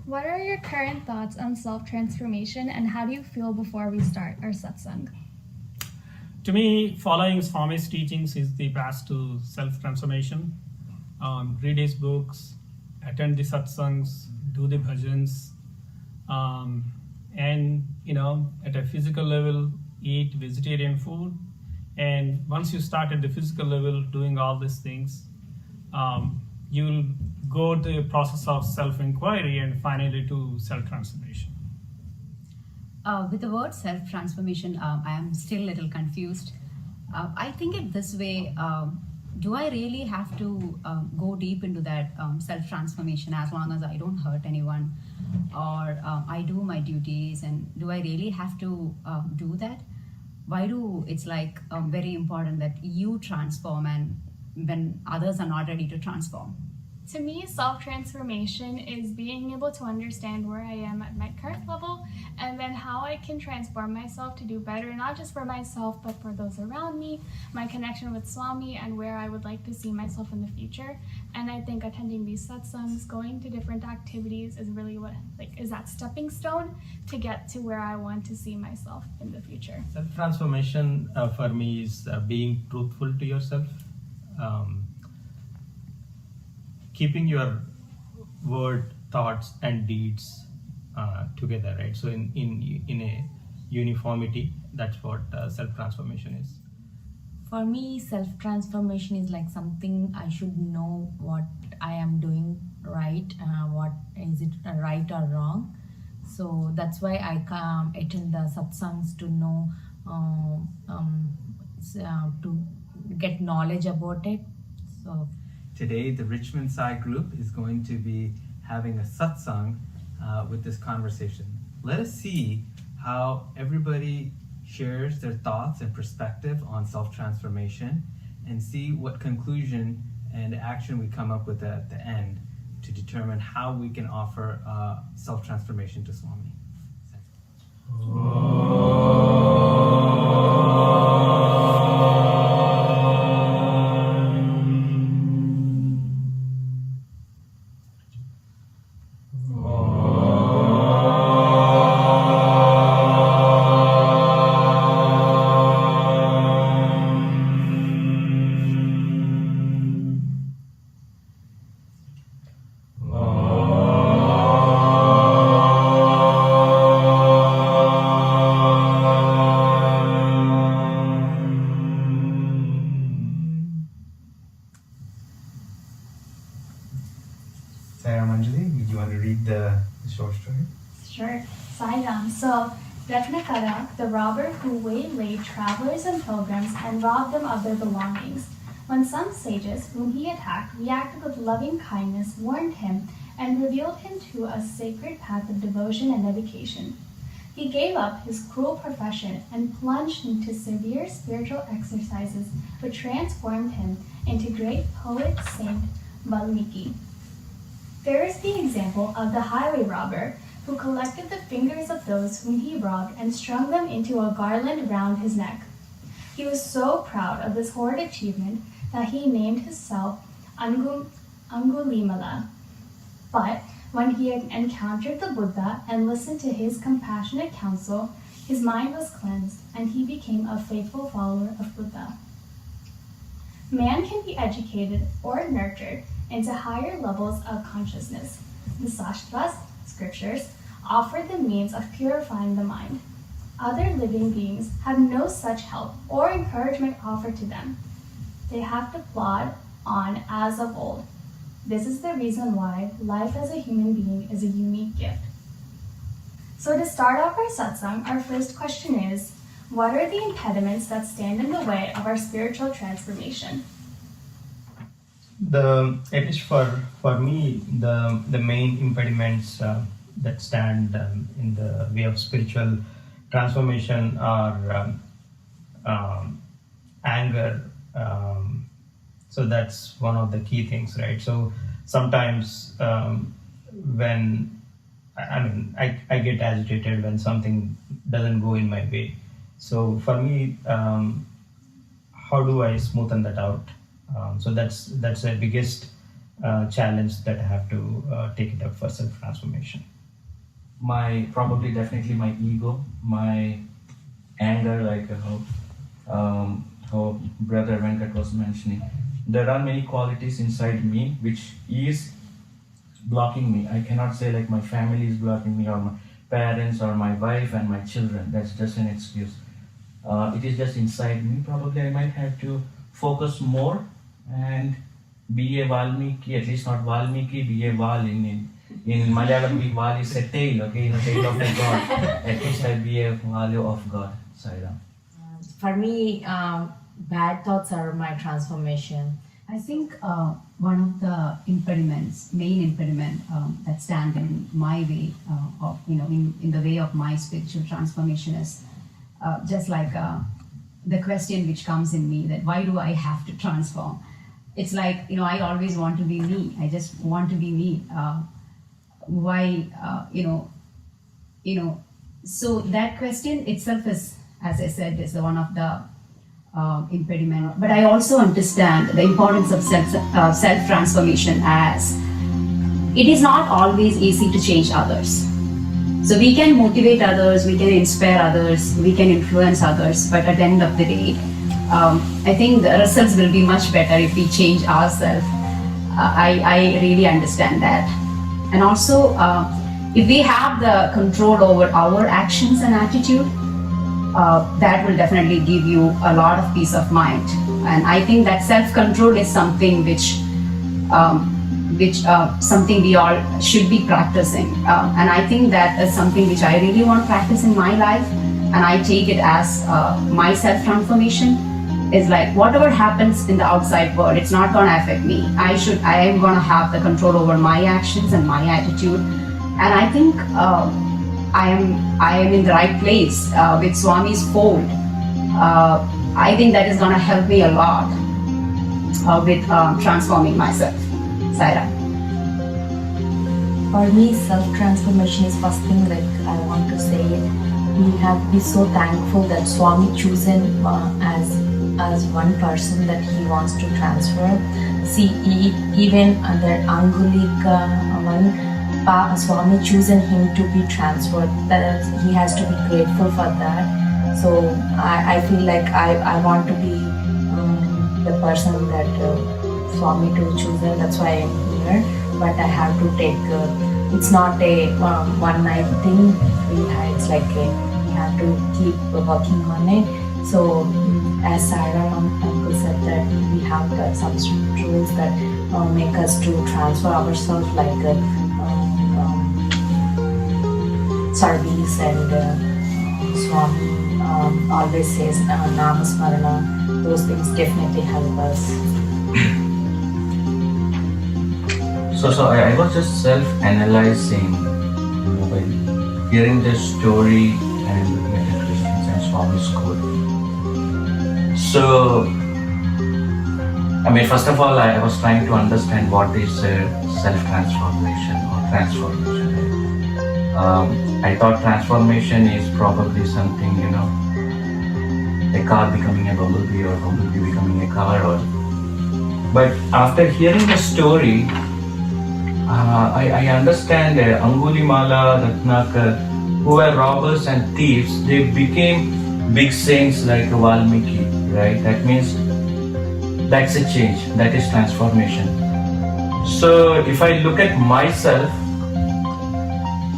What are your current thoughts on self-transformation and how do you feel before we start our satsang? To me, following Swami's teachings is the path to self-transformation. Read his books, attend the satsangs, do the bhajans, and at a physical level, eat vegetarian food. And once you start at the physical level doing all these things, you'll go the process of self-inquiry and finally to self-transformation. With the word self-transformation, I am still a little confused. I think it this way, do I really have to go deep into that self-transformation as long as I don't hurt anyone or I do my duties, and do I really have to do that? Why do it's like very important that you transform and when others are not ready to transform? To me, self-transformation is being able to understand where I am at my current level and then how I can transform myself to do better, not just for myself, but for those around me, my connection with Swami, and where I would like to see myself in the future. And I think attending these satsangs, going to different activities is really what is that stepping stone to get to where I want to see myself in the future. Self-transformation for me is being truthful to yourself. Keeping your word, thoughts, and deeds together, right? So in a uniformity, that's what self-transformation is. For me, self-transformation is like something I should know what I am doing right, what is it right or wrong. So that's why I come attend the satsangs to know, to get knowledge about it. So today, the Richmond Sai group is going to be having a satsang with this conversation. Let us see how everybody shares their thoughts and perspective on self-transformation and see what conclusion and action we come up with at the end to determine how we can offer self-transformation to Swami. Would you want to read the short story? Sure. Sairam. So, Ratnakara, the robber who waylaid travelers and pilgrims and robbed them of their belongings. When some sages whom he attacked reacted with loving kindness, warned him, and revealed him to a sacred path of devotion and dedication. He gave up his cruel profession and plunged into severe spiritual exercises which transformed him into great poet Saint Valmiki. There is the example of the highway robber who collected the fingers of those whom he robbed and strung them into a garland round his neck. He was so proud of this horrid achievement that he named himself Angulimala. But when he had encountered the Buddha and listened to his compassionate counsel, his mind was cleansed and he became a faithful follower of Buddha. Man can be educated or nurtured into higher levels of consciousness. The Sastras, scriptures, offer the means of purifying the mind. Other living beings have no such help or encouragement offered to them. They have to plod on as of old. This is the reason why life as a human being is a unique gift. So to start off our satsang, our first question is, what are the impediments that stand in the way of our spiritual transformation? At least for me, the main impediments that stand in the way of spiritual transformation are anger. So that's one of the key things, right? So sometimes when I get agitated when something doesn't go in my way. So for me, how do I smoothen that out? So that's the biggest challenge that I have to take it up for self-transformation. definitely my ego, my anger, like how Brother Venkat was mentioning. There are many qualities inside me which is blocking me. I cannot say like my family is blocking me, or my parents, or my wife and my children. That's just an excuse. It is just inside me. Probably I might have to focus more and be a Valmiki, at least not Valmiki, be a Val in Malayalam. Val is a tail, okay, a tail of a god. At least I be a Valu of God. Sairam. For me, bad thoughts are my transformation. I think one of the main impediment that stand in my way of, in the way of my spiritual transformation is just like the question which comes in me, that why do I have to transform? It's like, I always want to be me. I just want to be me. Why, so that question itself is, as I said, is one of the impediment. But I also understand the importance of self-transformation, as it is not always easy to change others. So we can motivate others, we can inspire others, we can influence others, but at the end of the day, I think the results will be much better if we change ourselves. I really understand that. And also, if we have the control over our actions and attitude, that will definitely give you a lot of peace of mind. And I think that self-control is something which something we all should be practicing. And I think that is something which I really want to practice in my life. And I take it as my self-transformation is like, whatever happens in the outside world, it's not going to affect me. I am going to have the control over my actions and my attitude. And I think I am in the right place with Swami's fold. I think that is going to help me a lot with transforming myself. Saira. For me, self-transformation is first thing, like I want to say, we have to be so thankful that Swami chosen as one person that he wants to transfer. See, even under Angulika one, Swami chosen him to be transferred. That he has to be grateful for that. So I feel like I want to be the person that Swami to chosen. That's why I'm here. But I have to take. It's not a one night thing. It's like we have to keep working on it. So as Sarah uncle said that we have some rules that make us to transfer ourselves, like service, and Swami always says Namasmarana. Those things definitely help us. So I was just self-analyzing, by hearing this story and looking at the Christians and Swami's code. So, first of all, I was trying to understand what is self-transformation or transformation. I thought transformation is probably something, a car becoming a bumblebee or bumblebee becoming a car. But after hearing the story, I understand Angulimala, Ratnakar, who were robbers and thieves, they became big saints like Valmiki, right? That means that's a change, that is transformation. So if I look at myself,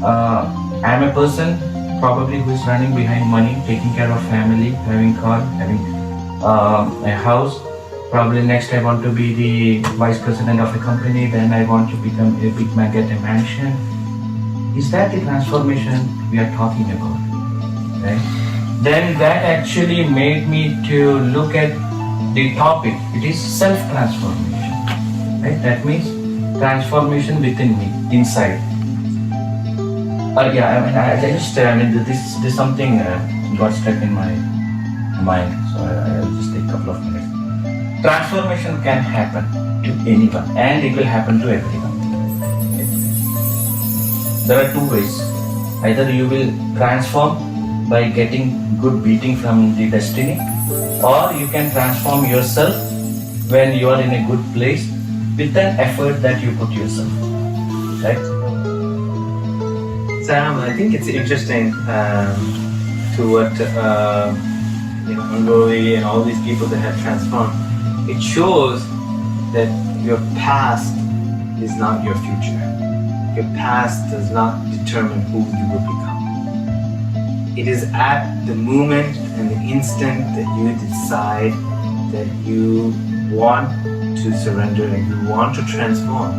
I'm a person probably who is running behind money, taking care of family, having car, having a house. Probably next I want to be the vice president of a company, then I want to become a big man, get a mansion. Is that the transformation we are talking about? Right? Then that actually made me to look at the topic. It is self-transformation. Right? That means transformation within me, inside. This is something got stuck in my mind, so I'll just take a couple of minutes. Transformation can happen to anyone, and it will happen to everyone. There are two ways. Either you will transform by getting good beating from the destiny, or you can transform yourself when you are in a good place with an effort that you put yourself. Right? Sam, I think it's interesting to what Angoli and all these people that have transformed. It shows that your past is not your future. Your past does not determine who you will become. It is at the moment and the instant that you decide that you want to surrender and you want to transform.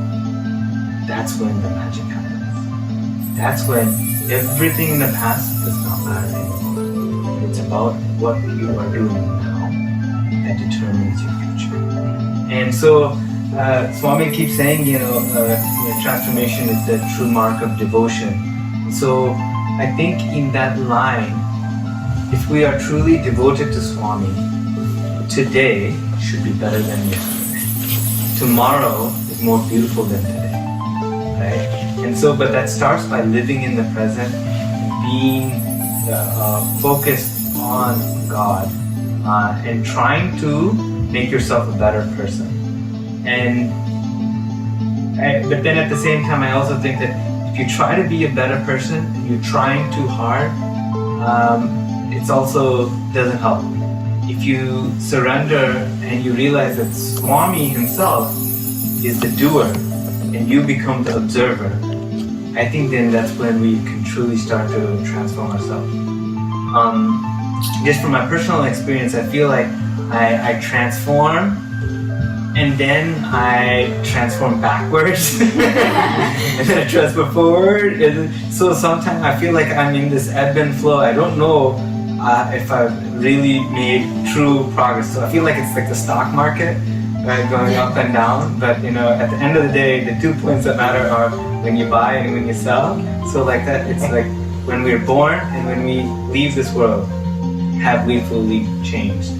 That's when the magic happens. That's when everything in the past does not matter anymore. It's about what you are doing now that determines your future. And so Swami keeps saying, transformation is the true mark of devotion. So I think in that line, if we are truly devoted to Swami, today should be better than yesterday. Tomorrow is more beautiful than today, right? And so, but that starts by living in the present, being focused on God, and trying to make yourself a better person. But then at the same time, I also think that if you try to be a better person and you're trying too hard, it also doesn't help. If you surrender and you realize that Swami himself is the doer and you become the observer, I think then that's when we can truly start to transform ourselves. Just from my personal experience, I feel like I transform and then I transform backwards and then I transform forward. And so sometimes I feel like I'm in this ebb and flow. I don't know if I've really made true progress. So I feel like it's like the stock market, right, going up and down. But at the end of the day, the 2 points that matter are when you buy and when you sell. So like that, it's like when we're born and when we leave this world, have we fully changed?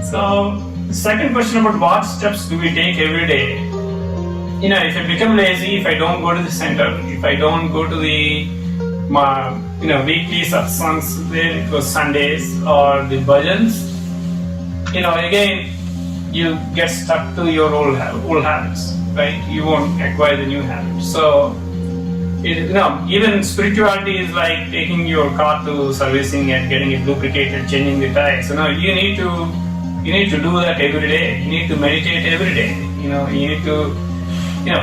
So the second question about what steps do we take every day? If I become lazy, if I don't go to the center, if I don't go to the weekly satsangs, where it was Sundays or the bhajans, again, you get stuck to your old habits, right? You won't acquire the new habits. So, even spirituality is like taking your car to servicing and getting it lubricated, changing the tires. You need to do that every day. You need to meditate every day. You need to,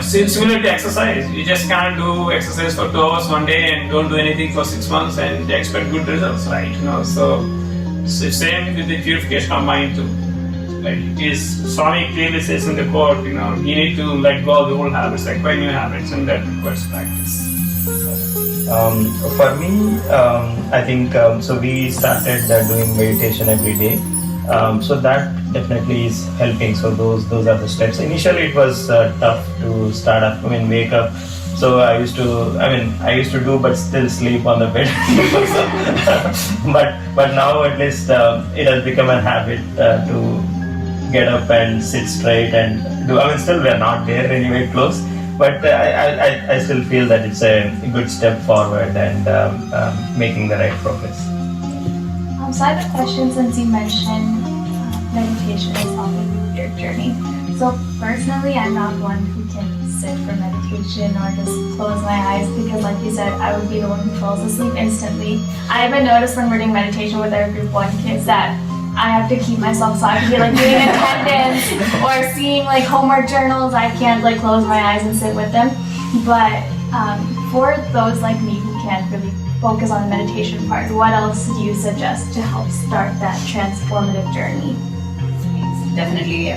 similar to exercise. You just can't do exercise for 2 hours one day and don't do anything for 6 months and expect good results, right? So same with the purification of mind too. Like Swami clearly says in the quote, you need to let go of the old habits, acquire new habits, and that requires practice. For me, I think so. We started doing meditation every day. So that definitely is helping. So those are the steps. Initially, it was tough to start up. Wake up. So I used to do, but still sleep on the bed. but now at least it has become a habit to get up and sit straight and do. Still we are not there anyway, close. But I still feel that it's a good step forward and making the right progress. So I have a question since you mentioned meditation is helping your journey. So personally, I'm not one who can sit for meditation or just close my eyes because like you said, I would be the one who falls asleep instantly. I even noticed when we're doing meditation with our group 1 kids that I have to keep myself so I can be like doing attendance or seeing like homework journals. I can't like close my eyes and sit with them. But for those like me who can't really focus on the meditation part, what else do you suggest to help start that transformative journey? Definitely,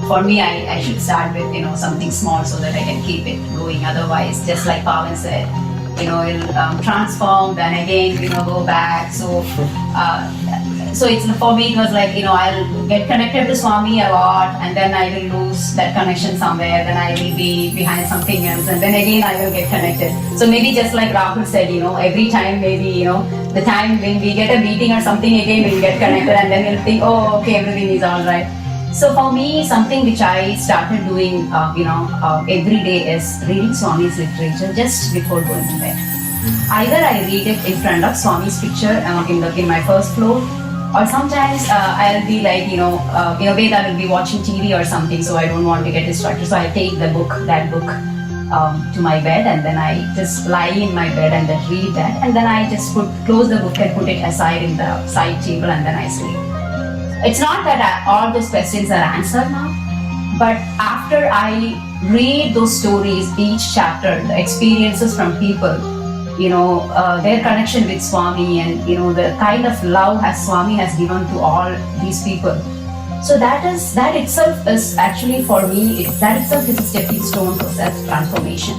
for me, I should start with something small so that I can keep it going. Otherwise, just like Pawan said, it'll transform, then again go back. So it's for me it was like I'll get connected to Swami a lot, and then I will lose that connection somewhere. Then I will be behind something else, and then again I will get connected. So maybe just like Rahul said, every time maybe the time when we get a meeting or something, again we'll get connected, and then we'll think, oh, okay, everything is all right. So for me, something which I started doing, every day is reading Swami's literature just before going to bed. Either I read it in front of Swami's picture in my first floor, or sometimes I'll be like, in a way that I will be watching TV or something, so I don't want to get distracted. So I take that book to my bed, and then I just lie in my bed and then read that, and then I just close the book and put it aside in the side table, and then I sleep. It's not that all those questions are answered now, but after I read those stories, each chapter, the experiences from people, their connection with Swami, and the kind of love Swami has given to all these people. So that itself is actually, for me, that itself is a stepping stone for self-transformation.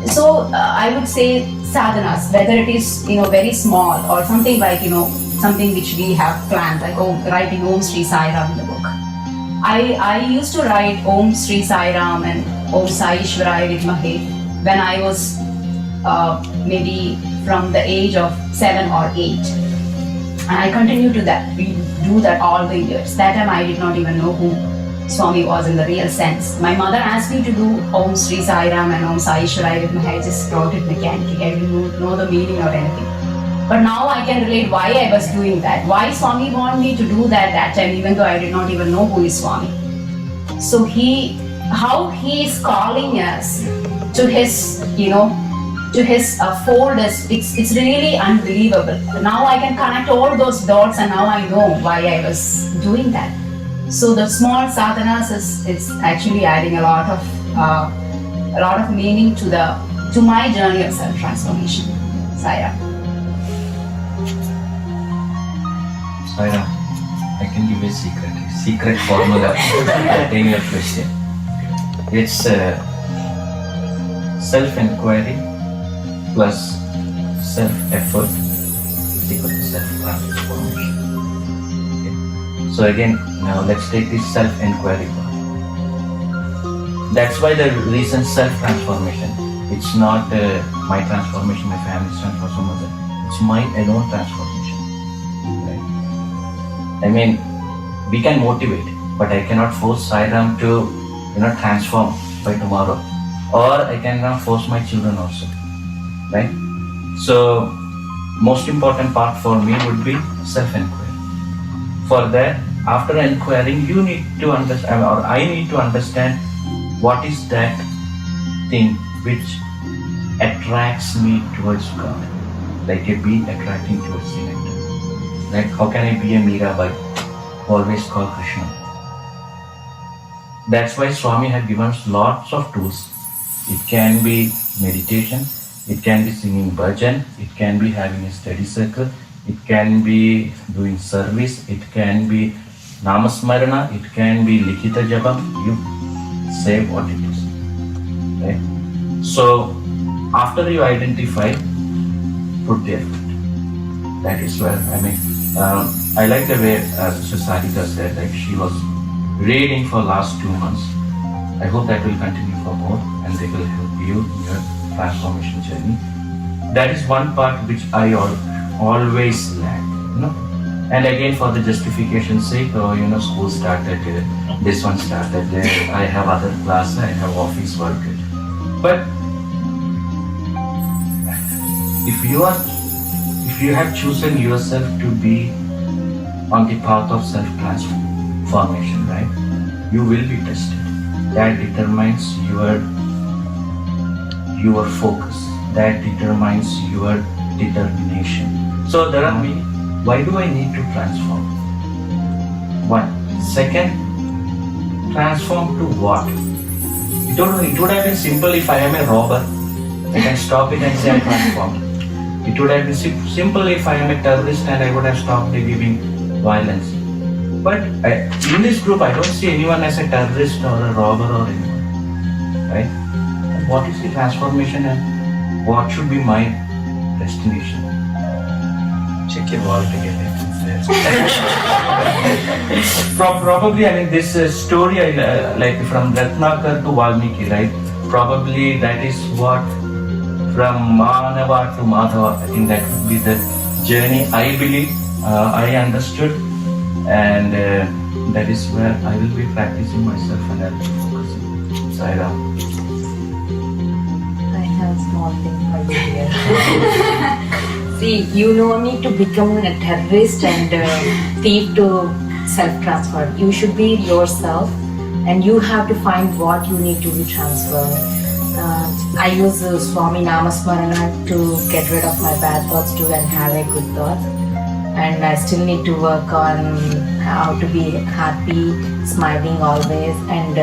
So I would say sadhanas, whether it is very small or something like something which we have planned, like writing Om Sri Sai Ram in the book. I used to write Om Sri Sai Ram and Om Sai Ishwaraya Vidmahe when I was maybe from the age of 7 or 8. And I continue to that. We do that all the years. That time I did not even know who Swami was in the real sense. My mother asked me to do Om Sri Sai Ram and Om Sai Ishwaraya Vidmahe. I just wrote it mechanically. I didn't know the meaning or anything. But now I can relate why I was doing that. Why Swami wanted me to do that time, even though I did not even know who is Swami. So how he is calling us to his, to his fold, it's really unbelievable. Now I can connect all those dots, and now I know why I was doing that. So the small sadhanas is actually adding a lot of meaning to my journey of self-transformation. Saira. Saira, I can give a secret formula in your question. It's self-inquiry plus self-effort is equal to self-transformation. Okay. So again, now let's take this self-inquiry part. That's why the reason self-transformation. It's not my transformation, my family's transformation. It's my alone transformation. Right? I mean, we can motivate, but I cannot force Sai Ram to transform by tomorrow, or I cannot force my children also. Right? So, most important part for me would be self-inquiry. For that, after inquiring, you need to understand, or I need to understand, what is that thing which attracts me towards God, like a bee attracting towards the nectar. Like, how can I be a Mirabai? Always call Krishna. That's why Swami had given us lots of tools. It can be meditation, it can be singing bhajan, it can be having a study circle, it can be doing service, it can be namasmarana, it can be likhita jabam. You say what it is. Right? So after you identify, put the effort. That is where, I like the way Sister Sarita said, like she was reading for last 2 months. I hope that will continue for more, and they will help you in your transformation journey. That is one part which I always lack, And again, for the justification's sake, school started, this one started, I have other class, I have office work. But if you have chosen yourself to be on the path of self-transformation, right? You will be tested. That determines your focus. That determines your determination. So there are many. Why do I need to transform? One. Second, transform to what? It would have been simple if I am a robber. I can stop it and say I transformed. It would have been simple if I am a terrorist and I would have stopped giving violence. But in this group, I don't see anyone as a terrorist or a robber or anyone. Right? And what is the transformation and what should be my destination? Check your wallet again. Probably, this story, like from Ratnakar to Valmiki, right? Probably that is what, from Manava to Madhava, I think that would be the journey I believe I understood, and that is where I will be practicing myself and I will be focusing. Sai Ram. I have a small thing for you here. See, you no need to become a terrorist and thief to self-transfer. You should be yourself, and you have to find what you need to be transferred. I use Swami Namasmarana to get rid of my bad thoughts too and have a good thought. And I still need to work on how to be happy, smiling always, and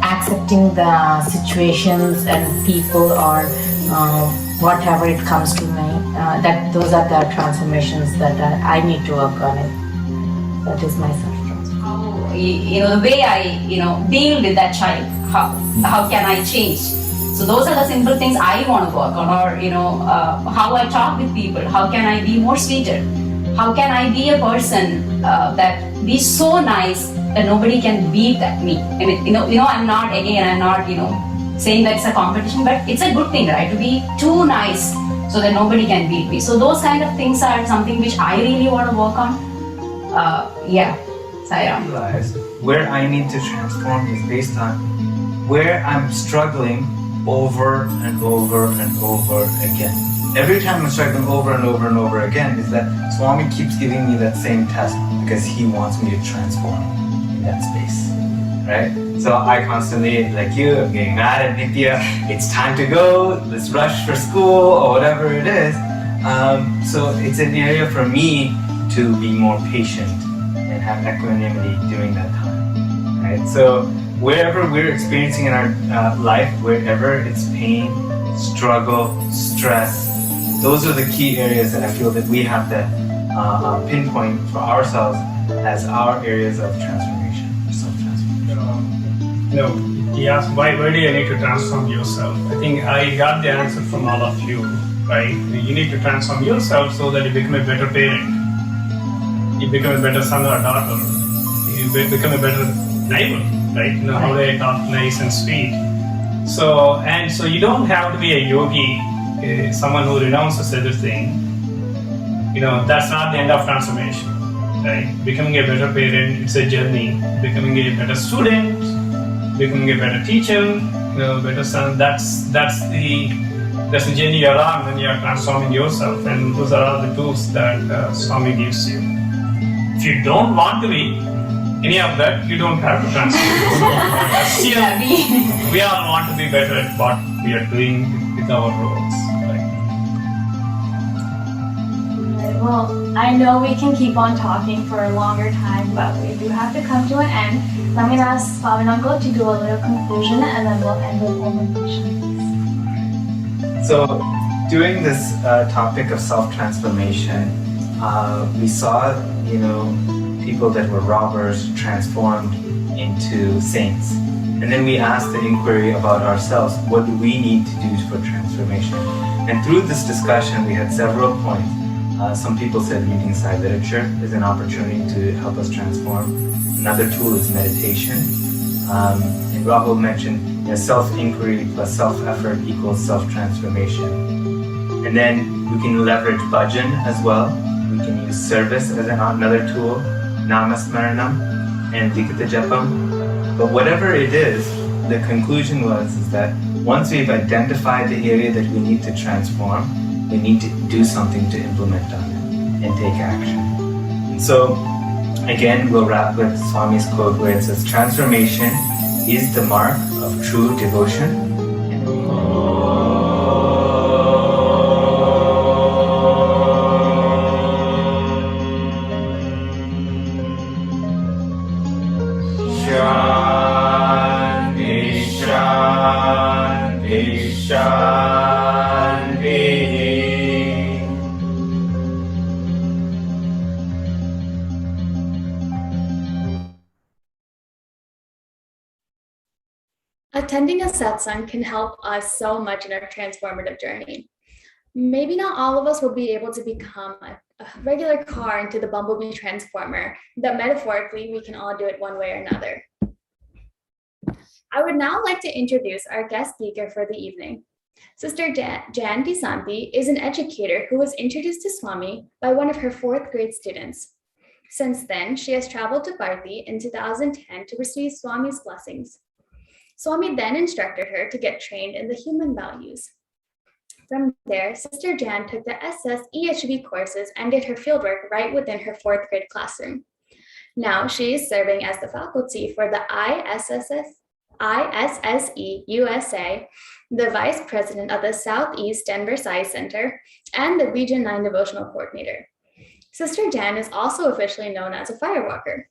accepting the situations and people or whatever it comes to me. Those are the transformations that I need to work on it. That is my self-transformation. The way I, deal with that child, how can I change? So those are the simple things I want to work on, or how I talk with people. How can I be more sweeter? How can I be a person that be so nice that nobody can beat me? I mean, I'm not saying that it's a competition, but it's a good thing, right? To be too nice so that nobody can beat me. So those kind of things are something which I really want to work on. Sairam. Where I need to transform is based on where I'm struggling over and over and over again. Every time I'm struggling over and over and over again is that Swami keeps giving me that same test because he wants me to transform in that space, right? So I constantly, like you, I'm getting mad at Nitya, it's time to go, let's rush for school or whatever it is. So it's an area for me to be more patient and have equanimity during that time, right? So wherever we're experiencing in our life, wherever it's pain, struggle, stress, those are the key areas that I feel that we have to pinpoint for ourselves as our areas of transformation, self-transformation. He asked, why do you need to transform yourself? I think I got the answer from all of you, right? You need to transform yourself so that you become a better parent. You become a better son or daughter. You become a better neighbor. Right? How they talk nice and sweet. So you don't have to be a yogi, someone who renounces everything. That's not the end of transformation. Right? Becoming a better parent, it's a journey. Becoming a better student, becoming a better teacher, better son. That's the journey you're on when you're transforming yourself. And those are all the tools that Swami gives you. If you don't want to be any of that, you don't have to transform. Still, we all want to be better at what we are doing with our roles. Right? Well, I know we can keep on talking for a longer time, but we do have to come to an end. I'm going to ask Pavan Uncle to do a little conclusion, and then we'll end with meditation. So during this topic of self-transformation, we saw, people that were robbers transformed into saints. And then we asked the inquiry about ourselves, what do we need to do for transformation? And through this discussion, we had several points. Some people said reading Sai literature is an opportunity to help us transform. Another tool is meditation. And Rahul mentioned self-inquiry plus self-effort equals self-transformation. And then we can leverage bhajan as well. We can use service as another tool. Namasmaranam and Likita Japam. But whatever it is, the conclusion is that once we've identified the area that we need to transform, we need to do something to implement on it and take action. And so, again, we'll wrap with Swami's quote where it says, transformation is the mark of true devotion. Attending a satsang can help us so much in our transformative journey. Maybe not all of us will be able to become a regular car into the bumblebee transformer, but metaphorically, we can all do it one way or another. I would now like to introduce our guest speaker for the evening. Sister Jan Disanti is an educator who was introduced to Swami by one of her 4th grade students. Since then, she has traveled to Bharti in 2010 to receive Swami's blessings. Swami then instructed her to get trained in the human values. From there, Sister Jan took the SS EHV courses and did her fieldwork right within her 4th grade classroom. Now she is serving as the faculty for the ISSS ISSE USA, the Vice President of the Southeast Denver Sai Center, and the Region 9 Devotional Coordinator. Sister Jan is also officially known as a firewalker.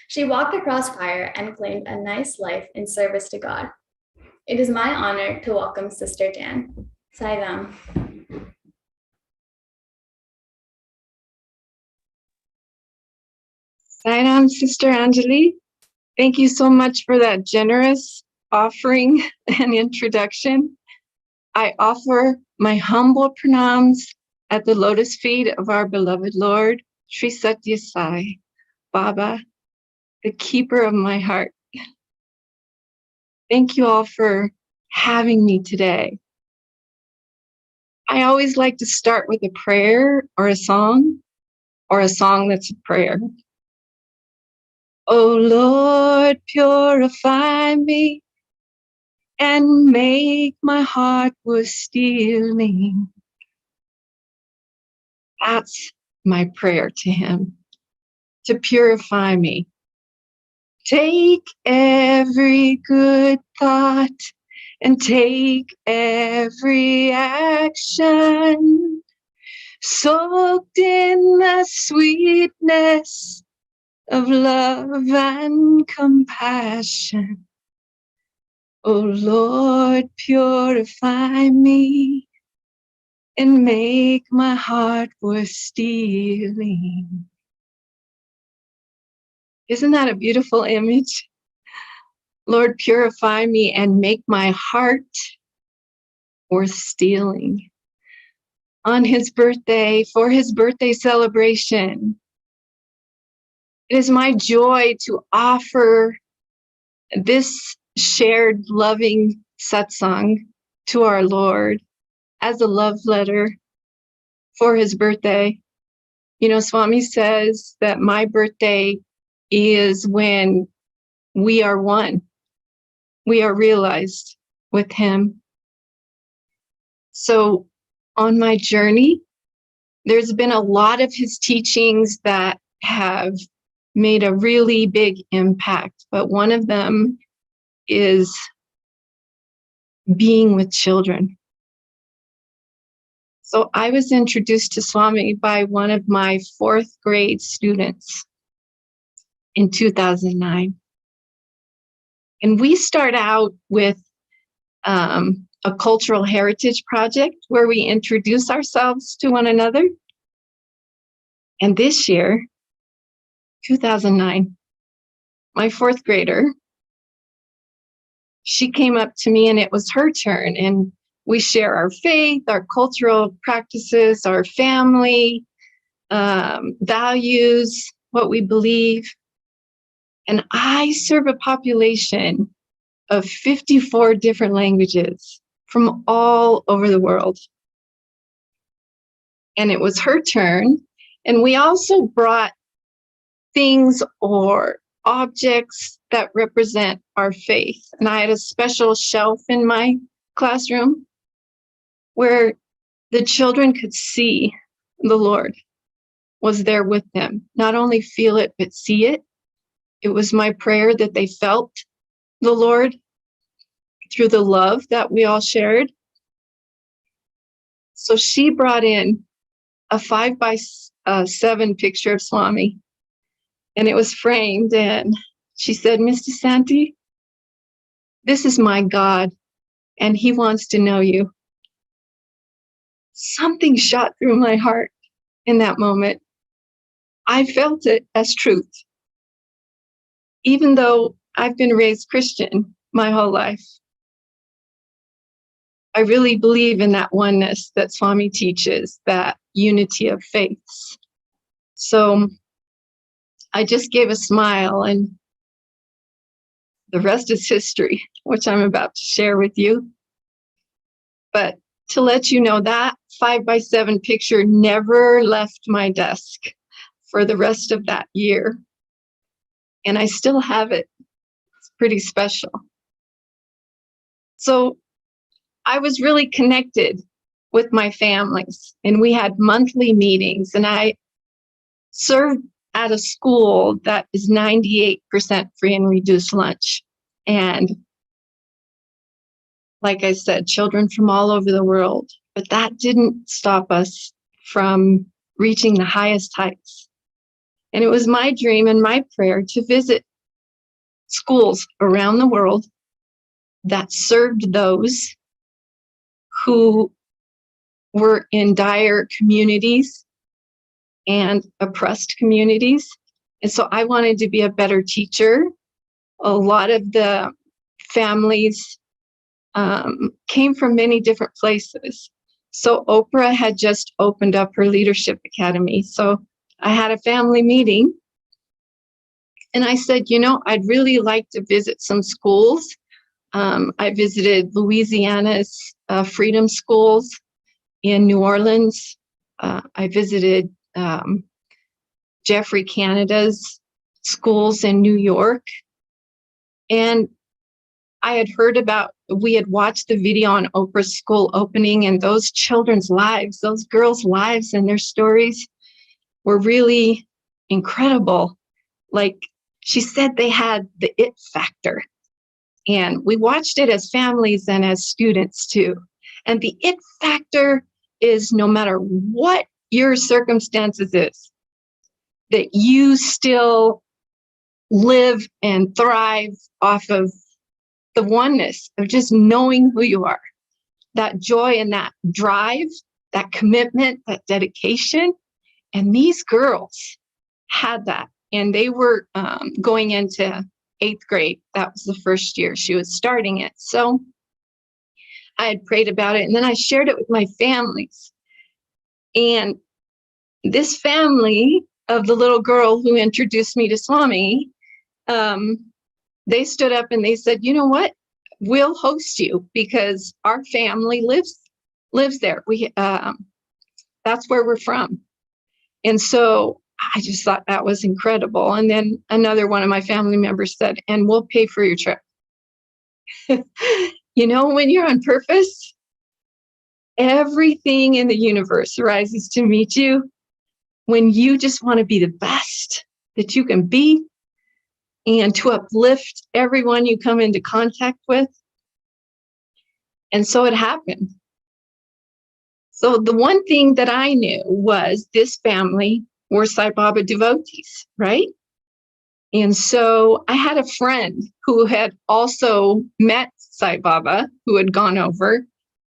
She walked across fire and claimed a nice life in service to God. It is my honor to welcome Sister Jan. Sai Ram. Sai Ram, Sister Anjali. Thank you so much for that generous offering and introduction. I offer my humble pranams at the lotus feet of our beloved Lord, Sri Sathya Sai, Baba, the keeper of my heart. Thank you all for having me today. I always like to start with a prayer or a song that's a prayer. Oh Lord, purify me and make my heart with stealing. That's my prayer to him, to purify me. Take every good thought and take every action, soaked in the sweetness of love and compassion. Oh Lord, purify me and make my heart worth stealing. Isn't that a beautiful image? Lord, purify me and make my heart worth stealing. On his birthday, for his birthday celebration, it is my joy to offer this shared loving satsang to our Lord as a love letter for his birthday. You know, Swami says that my birthday is when we are one. We are realized with him. So on my journey, there's been a lot of his teachings that have made a really big impact, but one of them is being with children. So I was introduced to Swami by one of my 4th grade students in 2009. And we start out with a cultural heritage project where we introduce ourselves to one another. And this year, 2009, my 4th grader, she came up to me and it was her turn. And we share our faith, our cultural practices, our family, values, what we believe. And I serve a population of 54 different languages from all over the world. And it was her turn. And we also brought things or objects that represent our faith. And I had a special shelf in my classroom where the children could see the Lord was there with them. Not only feel it, but see it. It was my prayer that they felt the Lord through the love that we all shared. So she brought in a 5x7 picture of Swami, and it was framed, and she said, Mr. Santi, this is my God, and he wants to know you. Something shot through my heart in that moment. I felt it as truth. Even though I've been raised Christian my whole life, I really believe in that oneness that Swami teaches, that unity of faiths. So I just gave a smile, and the rest is history, which I'm about to share with you. But to let you know, that 5x7 picture never left my desk for the rest of that year. And I still have it. It's pretty special. So I was really connected with my families, and we had monthly meetings, and I served at a school that is 98% free and reduced lunch. And like I said, children from all over the world. But that didn't stop us from reaching the highest heights. And it was my dream and my prayer to visit schools around the world that served those who were in dire communities and oppressed communities. And so I wanted to be a better teacher. A lot of the families came from many different places. So Oprah had just opened up her leadership academy. So I had a family meeting and I said, I'd really like to visit some schools. I visited Louisiana's Freedom Schools in New Orleans. I visited Jeffrey Canada's schools in New York. And I had we had watched the video on Oprah's school opening, and those children's lives, those girls' lives and their stories were really incredible. Like she said, they had the it factor. And we watched it as families and as students too. And the it factor is no matter what your circumstances is, that you still live and thrive off of the oneness of just knowing who you are, that joy and that drive, that commitment, that dedication. And these girls had that. And they were going into 8th grade. That was the first year she was starting it. So I had prayed about it, and then I shared it with my families. And this family of the little girl who introduced me to Swami, they stood up and they said, you know what? We'll host you because our family lives there. That's where we're from. And so I just thought that was incredible. And then another one of my family members said, and we'll pay for your trip. When you're on purpose, everything in the universe rises to meet you when you just want to be the best that you can be and to uplift everyone you come into contact with. And so it happened. So the one thing that I knew was this family were Sai Baba devotees, right? And so I had a friend who had also met Sai Baba, who had gone over,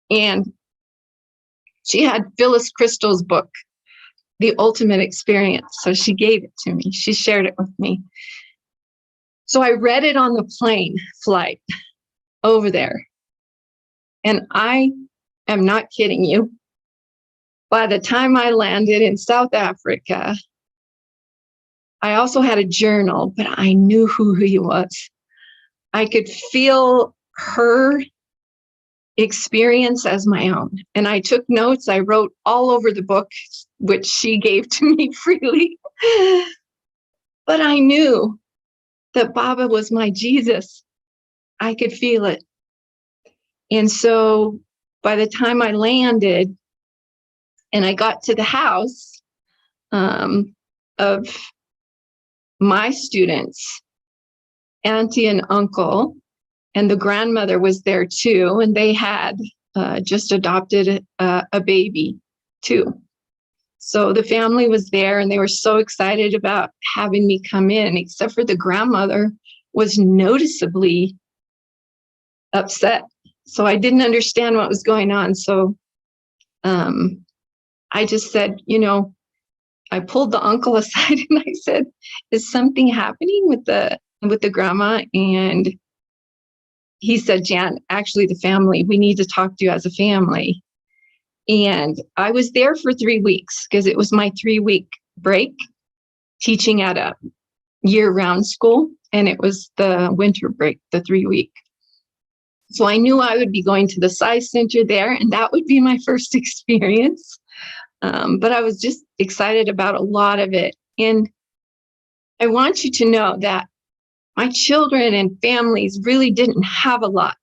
and she had Phyllis Crystal's book, The Ultimate Experience. So she gave it to me. She shared it with me. So I read it on the plane flight over there. And I am not kidding you. By the time I landed in South Africa, I also had a journal, but I knew who he was. I could feel her experience as my own. And I took notes. I wrote all over the book, which she gave to me freely. But I knew that Baba was my Jesus. I could feel it. And so by the time I landed and I got to the house of my students, auntie and uncle, and the grandmother was there too, and they had just adopted a baby too. So the family was there and they were so excited about having me come in, except for the grandmother was noticeably upset. So I didn't understand what was going on. So I just said, I pulled the uncle aside and I said, is something happening with the grandma? And he said, Jan, actually the family, we need to talk to you as a family. And I was there for 3 weeks because it was my 3-week break teaching at a year-round school. And it was the winter break, the 3-week. So I knew I would be going to the Sai Center there, and that would be my first experience. But I was just excited about a lot of it. And I want you to know that my children and families really didn't have a lot,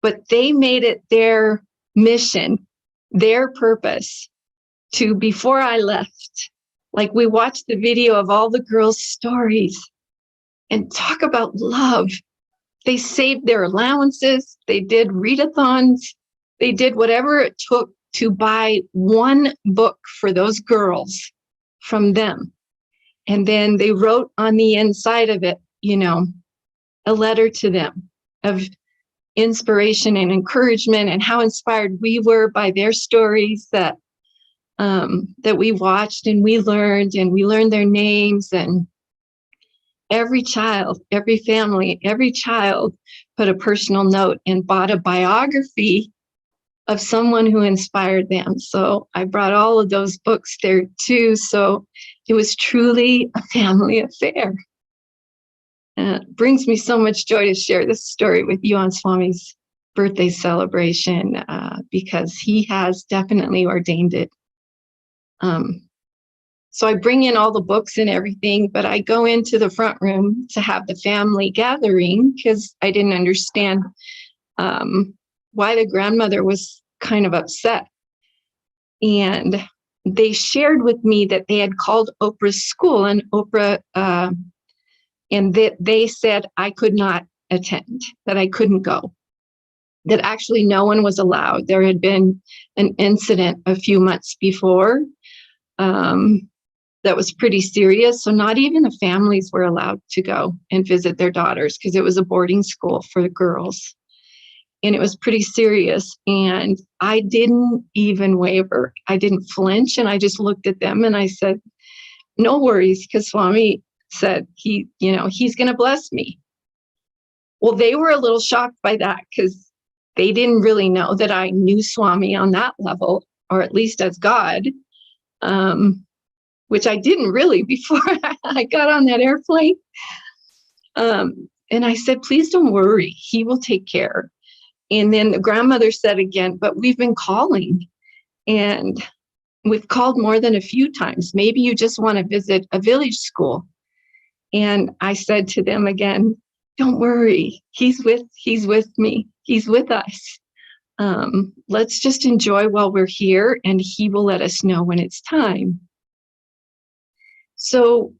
but they made it their mission, their purpose to, before I left, like we watched the video of all the girls' stories and talk about love. They saved their allowances. They did readathons. They did whatever it took to buy one book for those girls from them. And then they wrote on the inside of it, you know, a letter to them of inspiration and encouragement, and how inspired we were by their stories that we watched and we learned their names. And every child, every family, every child put a personal note and bought a biography of someone who inspired them. So I brought all of those books there too. So it was truly a family affair. And it brings me so much joy to share this story with you on Swami's birthday celebration, because he has definitely ordained it. So I bring in all the books and everything, but I go into the front room to have the family gathering because I didn't understand why the grandmother was kind of upset. And they shared with me that they had called Oprah's school, and Oprah, and that they said I could not attend, that I couldn't go, that actually no one was allowed. There had been an incident a few months before that was pretty serious. So not even the families were allowed to go and visit their daughters because it was a boarding school for the girls. And it was pretty serious. And I didn't even waver. I didn't flinch. And I just looked at them and I said, no worries, because Swami said he's going to bless me. Well, they were a little shocked by that because they didn't really know that I knew Swami on that level, or at least as God, which I didn't really before I got on that airplane. And I said, please don't worry, he will take care. And then the grandmother said again, but we've been calling and we've called more than a few times. Maybe you just want to visit a village school. And I said to them again, don't worry, he's with me. He's with us. Let's just enjoy while we're here, and he will let us know when it's time. So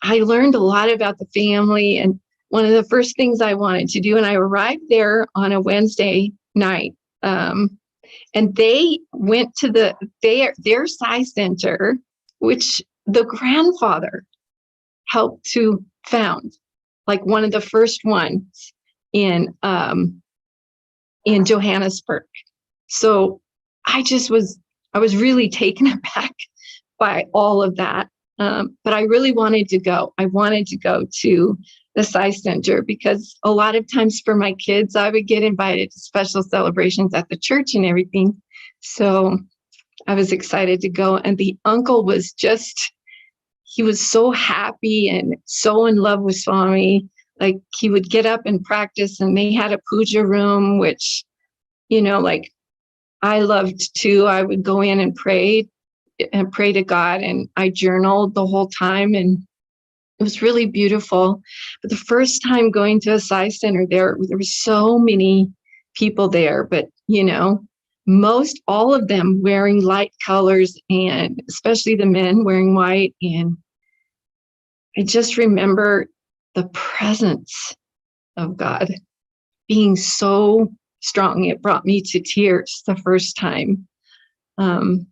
I learned a lot about the family, and one of the first things I wanted to do, and I arrived there on a Wednesday night, and they went to their Sai Center, which the grandfather helped to found, like one of the first ones in Johannesburg. So I was really taken aback by all of that. But I really wanted to go. I wanted to go to the Sai Center because a lot of times for my kids, I would get invited to special celebrations at the church and everything. So I was excited to go. And the uncle was he was so happy and so in love with Swami. Like he would get up and practice, and they had a puja room, which, like I loved too. I would go in and pray to God, and I journaled the whole time, and it was really beautiful. But the first time going to a Sai Center, there were so many people there, but most all of them wearing light colors, and especially the men wearing white. And I just remember the presence of God being so strong. It brought me to tears the first time. And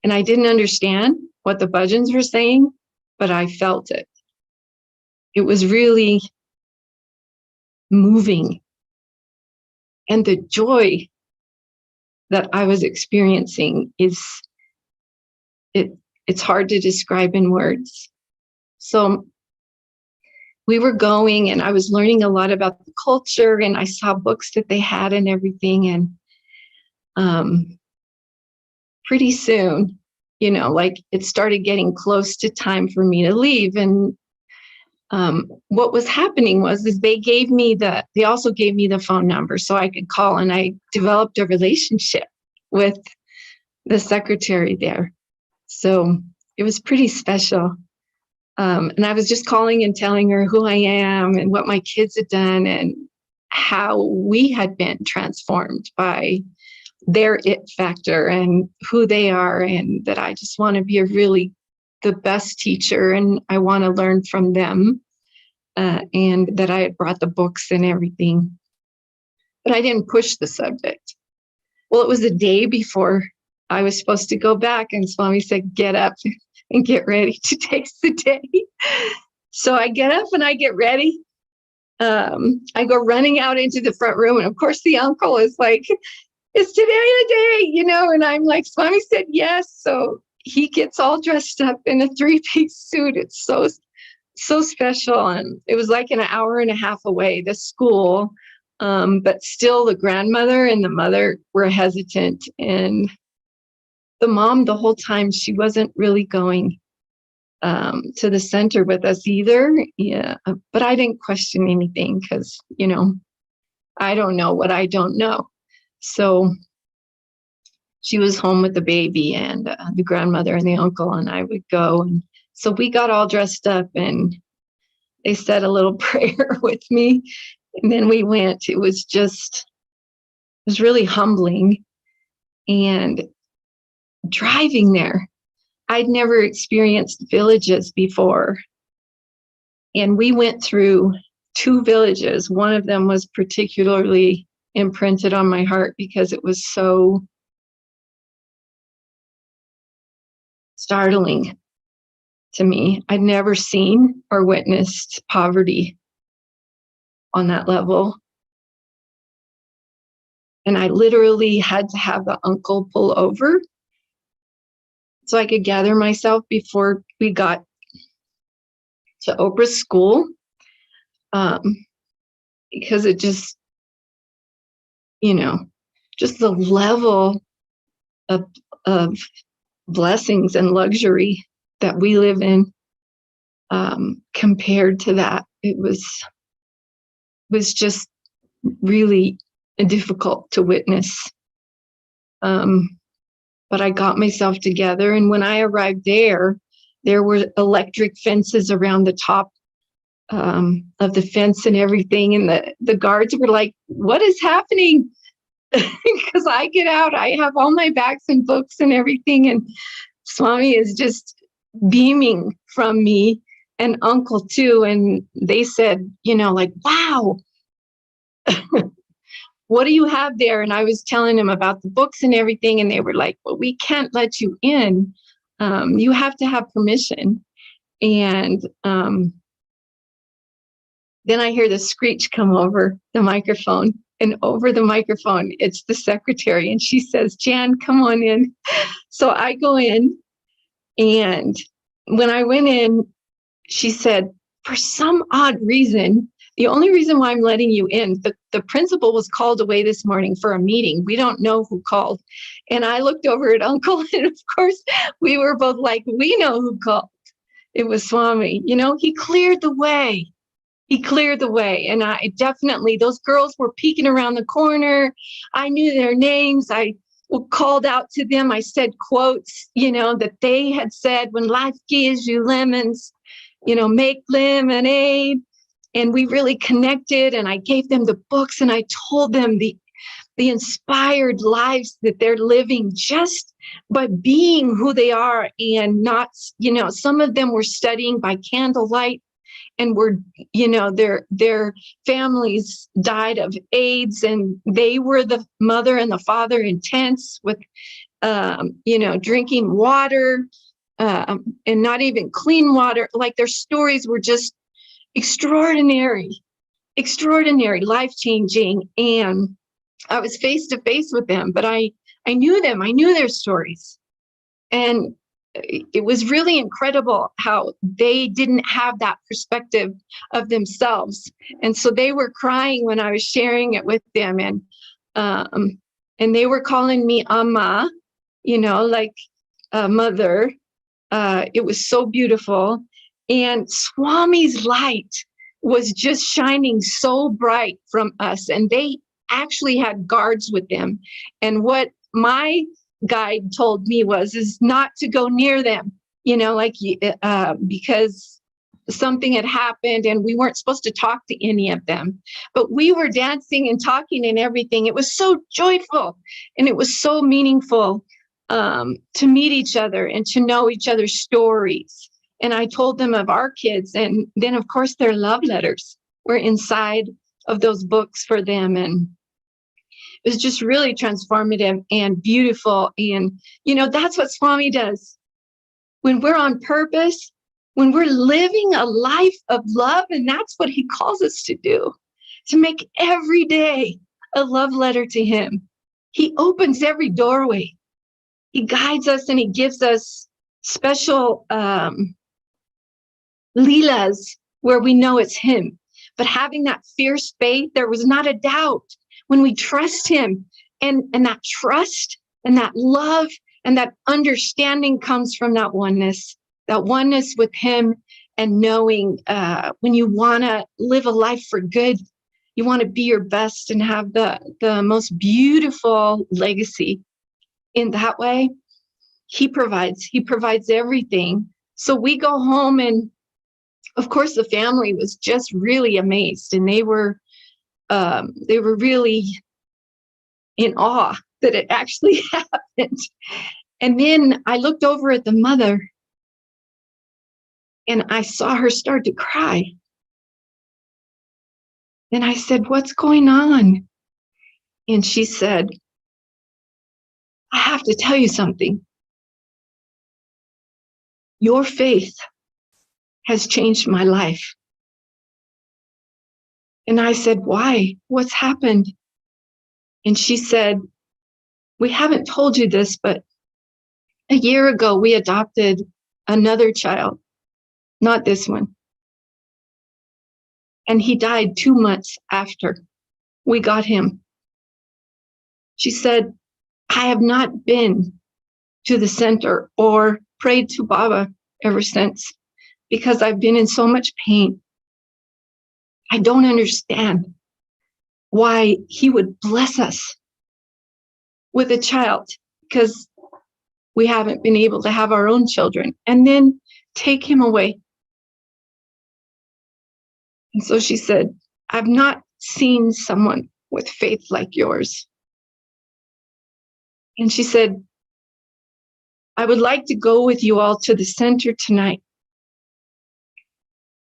I didn't understand what the bhajans were saying, but I felt it. It was really moving. And the joy that I was experiencing it's hard to describe in words. So we were going, and I was learning a lot about the culture, and I saw books that they had and everything. And pretty soon, it started getting close to time for me to leave. And what was happening was they also gave me the phone number so I could call, and I developed a relationship with the secretary there. So it was pretty special. And I was just calling and telling her who I am and what my kids had done and how we had been transformed by their it factor and who they are, and that I just want to be the best teacher, and I want to learn from them. and that I had brought the books and everything. But I didn't push the subject. Well, it was the day before I was supposed to go back, and Swami said, get up and get ready to take the day. So I get up and I get ready. I go running out into the front room, and of course the uncle is like, is today the day, you know? And I'm like, Swami said yes. So he gets all dressed up in a 3-piece suit. It's so special. And it was like an hour and a half away, the school. But still the grandmother and the mother were hesitant. And the mom, the whole time, she wasn't really going to the center with us either. Yeah. But I didn't question anything because, you know, I don't know what I don't know. So she was home with the baby, and the grandmother and the uncle and I would go. And so we got all dressed up, and they said a little prayer with me. And then we went. It was really humbling. And driving there, I'd never experienced villages before. And we went through 2 villages. One of them was particularly imprinted on my heart because it was so startling to me. I'd never seen or witnessed poverty on that level. And I literally had to have the uncle pull over so I could gather myself before we got to Oprah's school. Because it just, you know, just the level of blessings and luxury that we live in, compared to that, it was just really difficult to witness. But I got myself together, and when I arrived there were electric fences around the top of the fence and everything, and the guards were like, what is happening? Because I get out, I have all my bags and books and everything, and Swami is just beaming from me, and uncle too. And they said, you know, like, wow, what do you have there? And I was telling them about the books and everything, and they were like, well, we can't let you in. You have to have permission. And then I hear the screech come over the microphone, and over the microphone, it's the secretary. And she says, Jan, come on in. So I go in, and when I went in, she said, for some odd reason, the only reason why I'm letting you in, the principal was called away this morning for a meeting. We don't know who called. And I looked over at uncle, and of course, we were both like, we know who called. It was Swami. You know, he cleared the way. He cleared the way. And I definitely, those girls were peeking around the corner. I knew their names. I called out to them. I said quotes, you know, that they had said, when life gives you lemons, you know, make lemonade. And we really connected, and I gave them the books, and I told them the inspired lives that they're living just by being who they are, and not, you know, some of them were studying by candlelight, and were, you know, their families died of AIDS, and they were the mother and the father in tents with, you know, drinking water, and not even clean water. Like, their stories were just extraordinary, life-changing. And I was face to face with them, but I knew them. I knew their stories. And it was really incredible how they didn't have that perspective of themselves. And so they were crying when I was sharing it with them. And they were calling me Amma, you know, like mother. It was so beautiful. And Swami's light was just shining so bright from us. And they actually had guards with them. And what my guide told me is not to go near them, you know, like, because something had happened and we weren't supposed to talk to any of them. But we were dancing and talking and everything. It was so joyful, and it was so meaningful to meet each other and to know each other's stories. And I told them of our kids. And then, of course, their love letters were inside of those books for them. And it was just really transformative and beautiful. And, you know, that's what Swami does. When we're on purpose, when we're living a life of love, and that's what he calls us to do, to make every day a love letter to him. He opens every doorway. He guides us and he gives us special leelas where we know it's him. But having that fierce faith, there was not a doubt when we trust him, and that trust and that love and that understanding comes from that oneness with him, and knowing when you want to live a life for good, you want to be your best and have the most beautiful legacy. In that way, he provides everything. So we go home, and of course the family was just really amazed, and they were really in awe that it actually happened. And then I looked over at the mother and I saw her start to cry. And I said, "What's going on?" And she said, "I have to tell you something. Your faith has changed my life." And I said, "Why? What's happened?" And she said, "We haven't told you this, but a year ago we adopted another child, not this one. And he died 2 months after we got him." She said, "I have not been to the center or prayed to Baba ever since, because I've been in so much pain. I don't understand why he would bless us with a child, because we haven't been able to have our own children, and then take him away." And so she said, "I've not seen someone with faith like yours." And she said, "I would like to go with you all to the center tonight.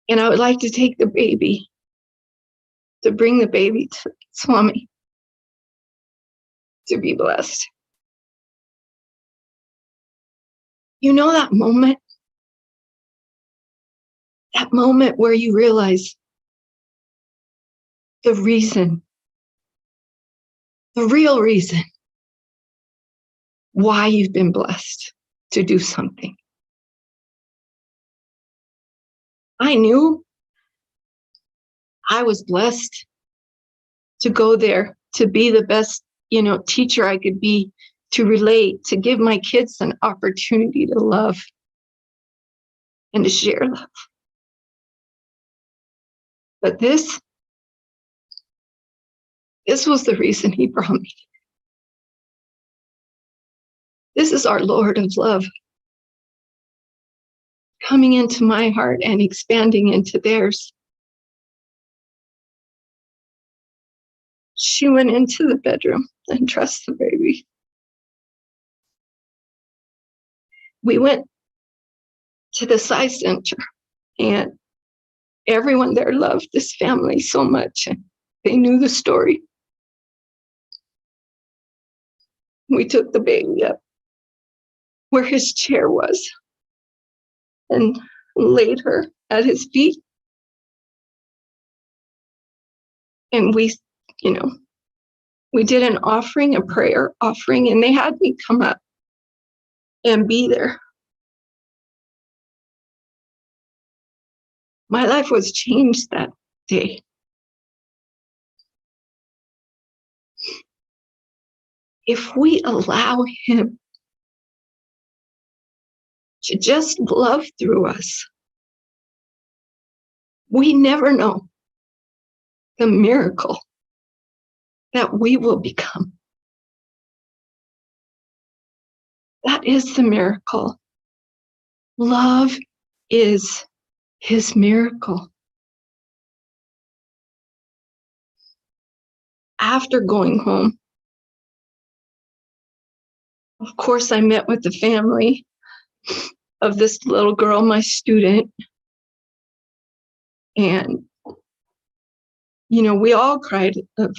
And I would like to take the baby, to bring the baby to Swami to be blessed." You know that moment where you realize the real reason why you've been blessed to do something. I knew I was blessed to go there, to be the best, teacher I could be, to relate, to give my kids an opportunity to love and to share love. But this was the reason he brought me. This is our Lord of love coming into my heart and expanding into theirs. She went into the bedroom and dressed the baby. We went to the Sai Center, and everyone there loved this family so much. And they knew the story. We took the baby up where his chair was and laid her at his feet. And we did an offering, a prayer offering, and they had me come up and be there. My life was changed that day. If we allow him to just love through us, we never know the miracle that we will become. That is the miracle. Love is his miracle. After going home, of course, I met with the family. of this little girl, my student. And, we all cried of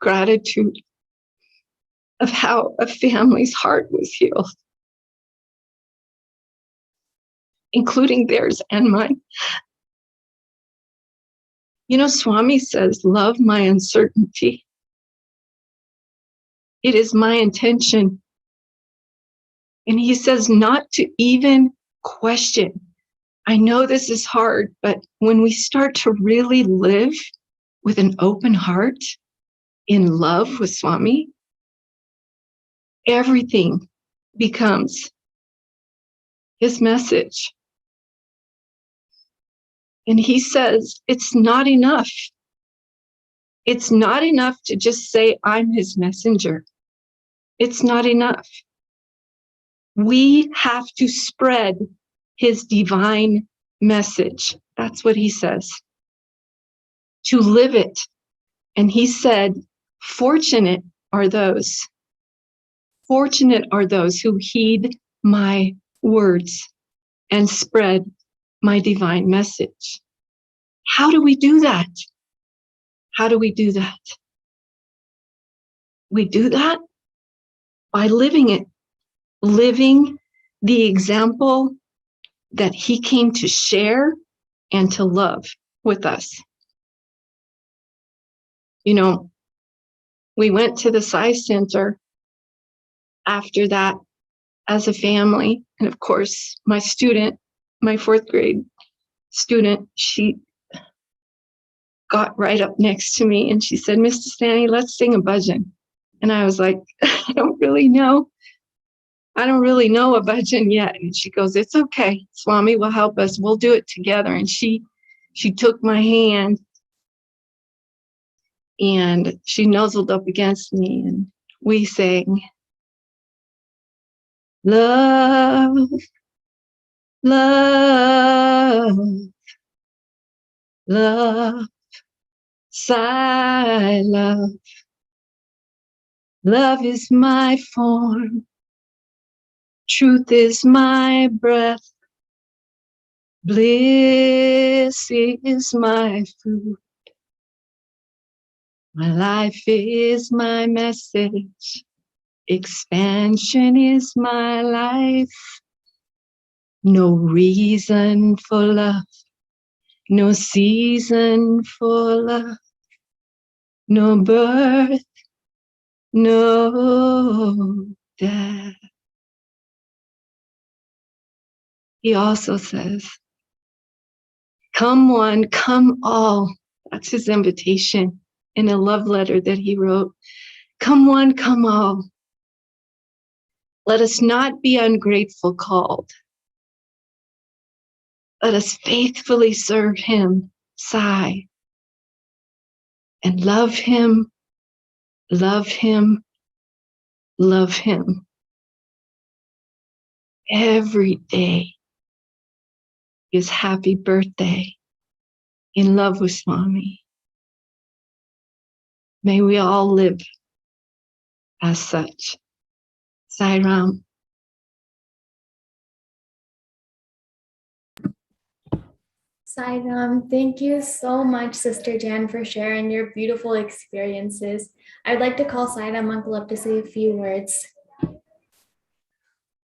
gratitude of how a family's heart was healed, including theirs and mine. Swami says, love my uncertainty. It is my intention. And he says not to even question. I know this is hard, but when we start to really live with an open heart in love with Swami, everything becomes his message. And he says, it's not enough. It's not enough to just say, I'm his messenger. It's not enough. We have to spread his divine message. That's what he says. To live it. And he said, fortunate are those who heed my words and spread my divine message. How do we do that? How do we do that? We do that by living it, living the example that he came to share and to love with us. We went to the Sai Center after that as a family. And of course, my student, my 4th grade student, she got right up next to me and she said, Mr. Stanley, let's sing a bhajan. And I was like, I don't really know a bhajan yet. And she goes, it's okay. Swami will help us. We'll do it together. And she took my hand and she nuzzled up against me and we sang, love, love, love, Sai love. Love is my form. Truth is my breath. Bliss is my food. My life is my message. Expansion is my life. No reason for love. No season for love. No birth. No death. He also says, come one, come all. That's his invitation in a love letter that he wrote. Come one, come all. Let us not be ungrateful called. Let us faithfully serve him, Sai, and love him, love him, love him. Every day is happy birthday in love with Swami. May we all live as such. Sai Ram. Sai Ram, thank you so much, Sister Jan, for sharing your beautiful experiences. I'd like to call Sai Ram Uncle up to say a few words.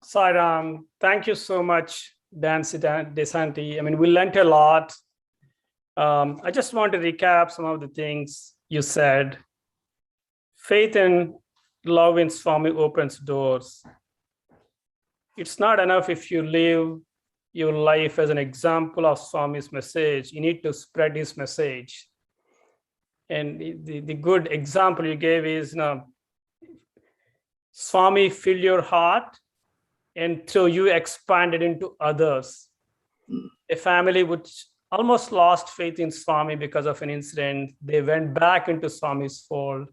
Sai Ram, thank you so much, Dan Desanti. I mean, we learned a lot. I just want to recap some of the things you said. Faith and love in Swami opens doors. It's not enough if you live your life as an example of Swami's message. You need to spread his message. And the good example you gave is, Swami filled your heart, and through you expanded into others. A family which almost lost faith in Swami because of an incident, they went back into Swami's fold.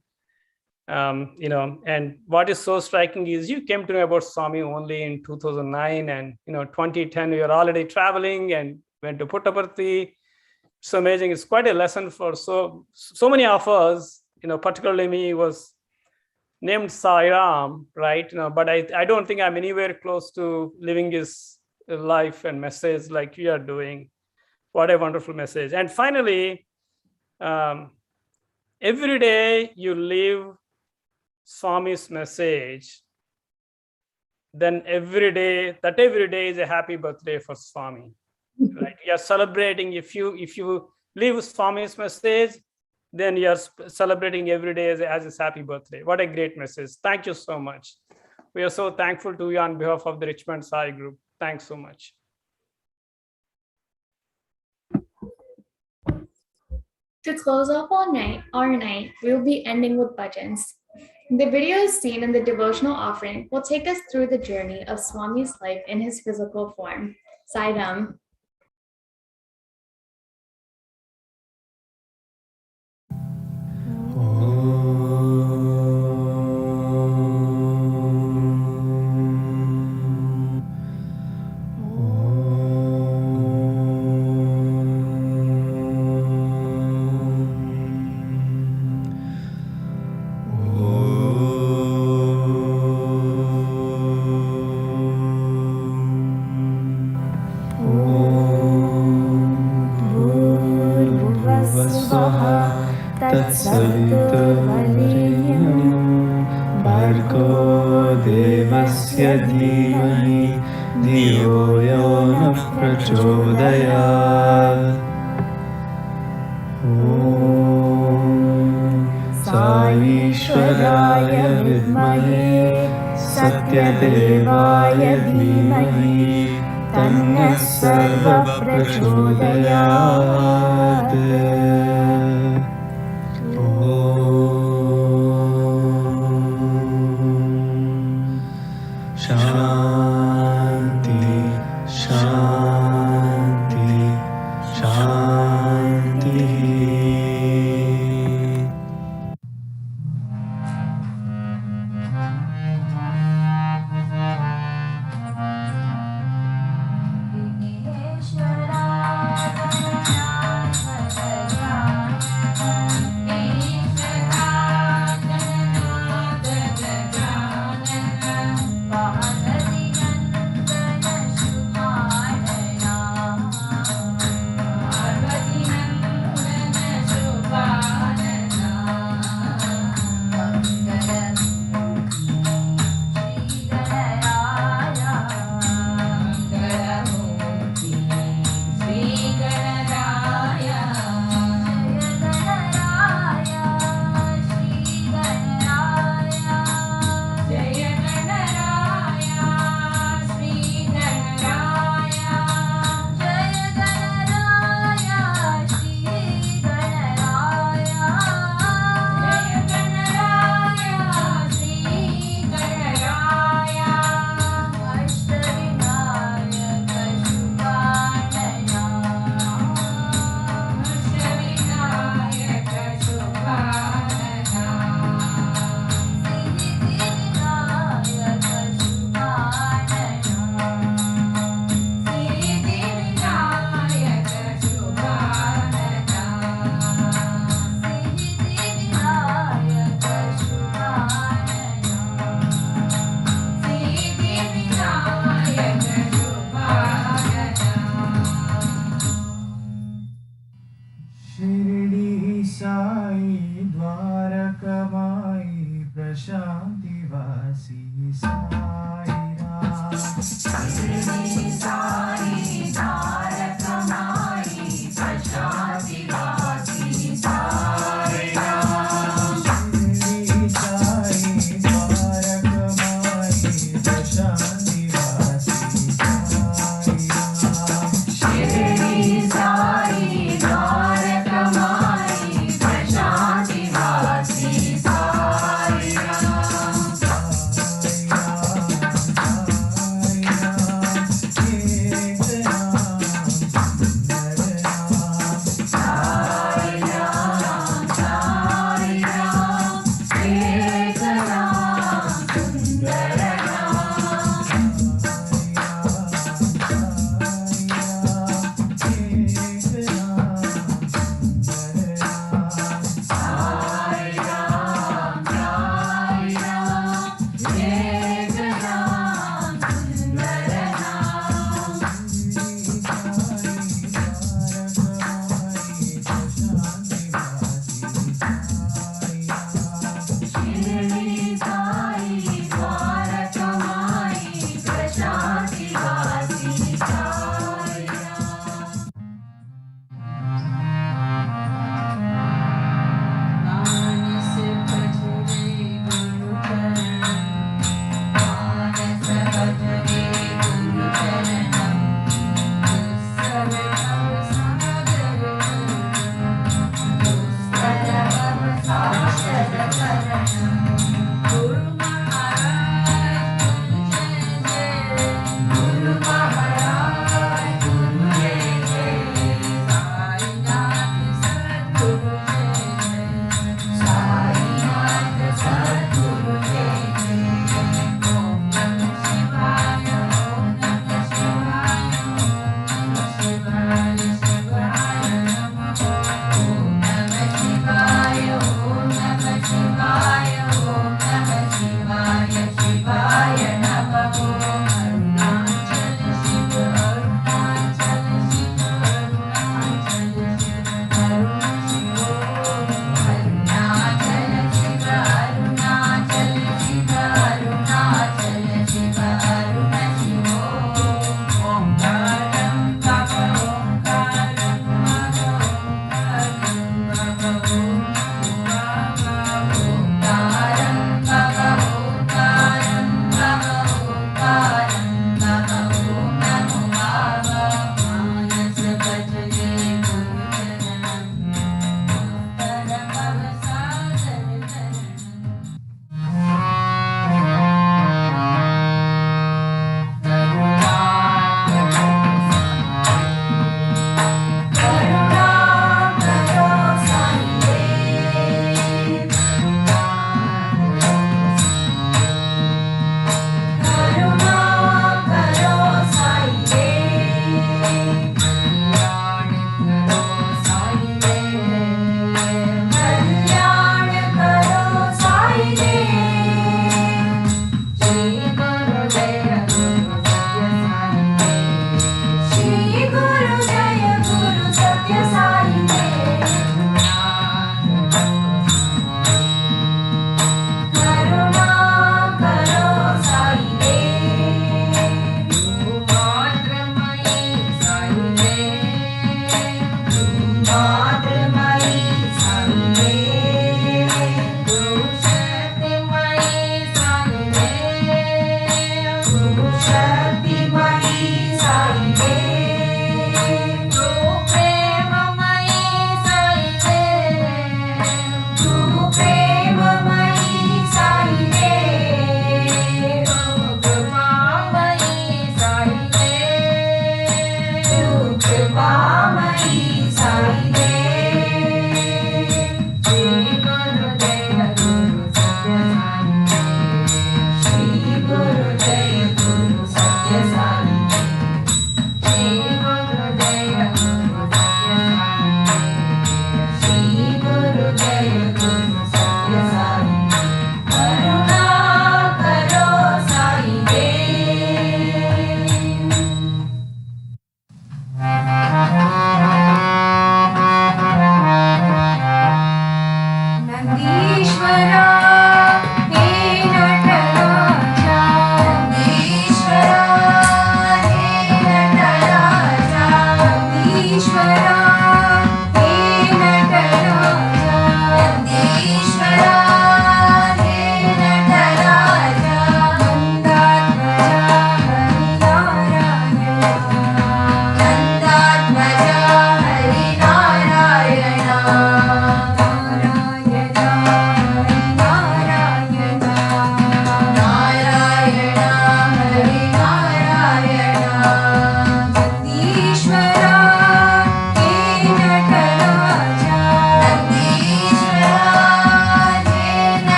And what is so striking is you came to know about Swami only in 2009, and 2010 we were already traveling and went to Puttaparthi. It's amazing. It's quite a lesson for so many of us. Particularly me, was named Sai Ram, right? But I don't think I'm anywhere close to living his life and message like you are doing. What a wonderful message. And finally, every day you live Swami's message, then every day is a happy birthday for Swami. Right? You are celebrating. If you live Swami's message, then you are celebrating every day as his happy birthday. What a great message. Thank you so much. We are so thankful to you on behalf of the Richmond Sai group. Thanks so much. To close off our night, we will be ending with bhajans. The videos seen in the devotional offering will take us through the journey of Swami's life in his physical form. Sai Ram. भर्गो देवस्य धीमहि धियो यो नः प्रचोदयात्। ॐ साईश्वराय विद्महे सत्यदेवाय धीमहि तन्नः सर्वः प्रचोदयात्। शांति शांति शांति।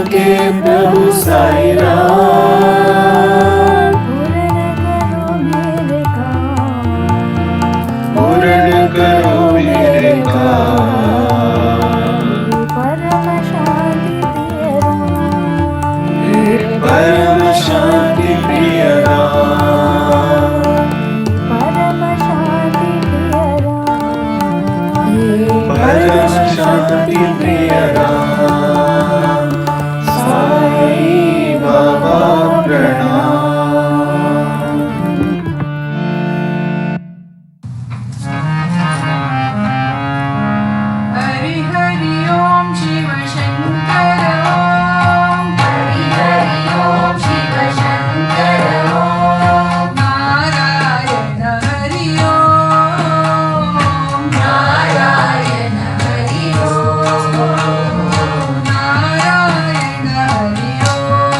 के प्रभु साई राम, पूर्ण करो मेरे काम, परम शांति प्रिय राम, परम शांति प्रिय राम, साई बाबा प्रणाम। हरि हरि ओम शिव शंकर ओम, हरि हरि ओम शिव शंकर ओम, नारायण हरि ओम, नारायण हरि ओम, नारायण हरि ओम,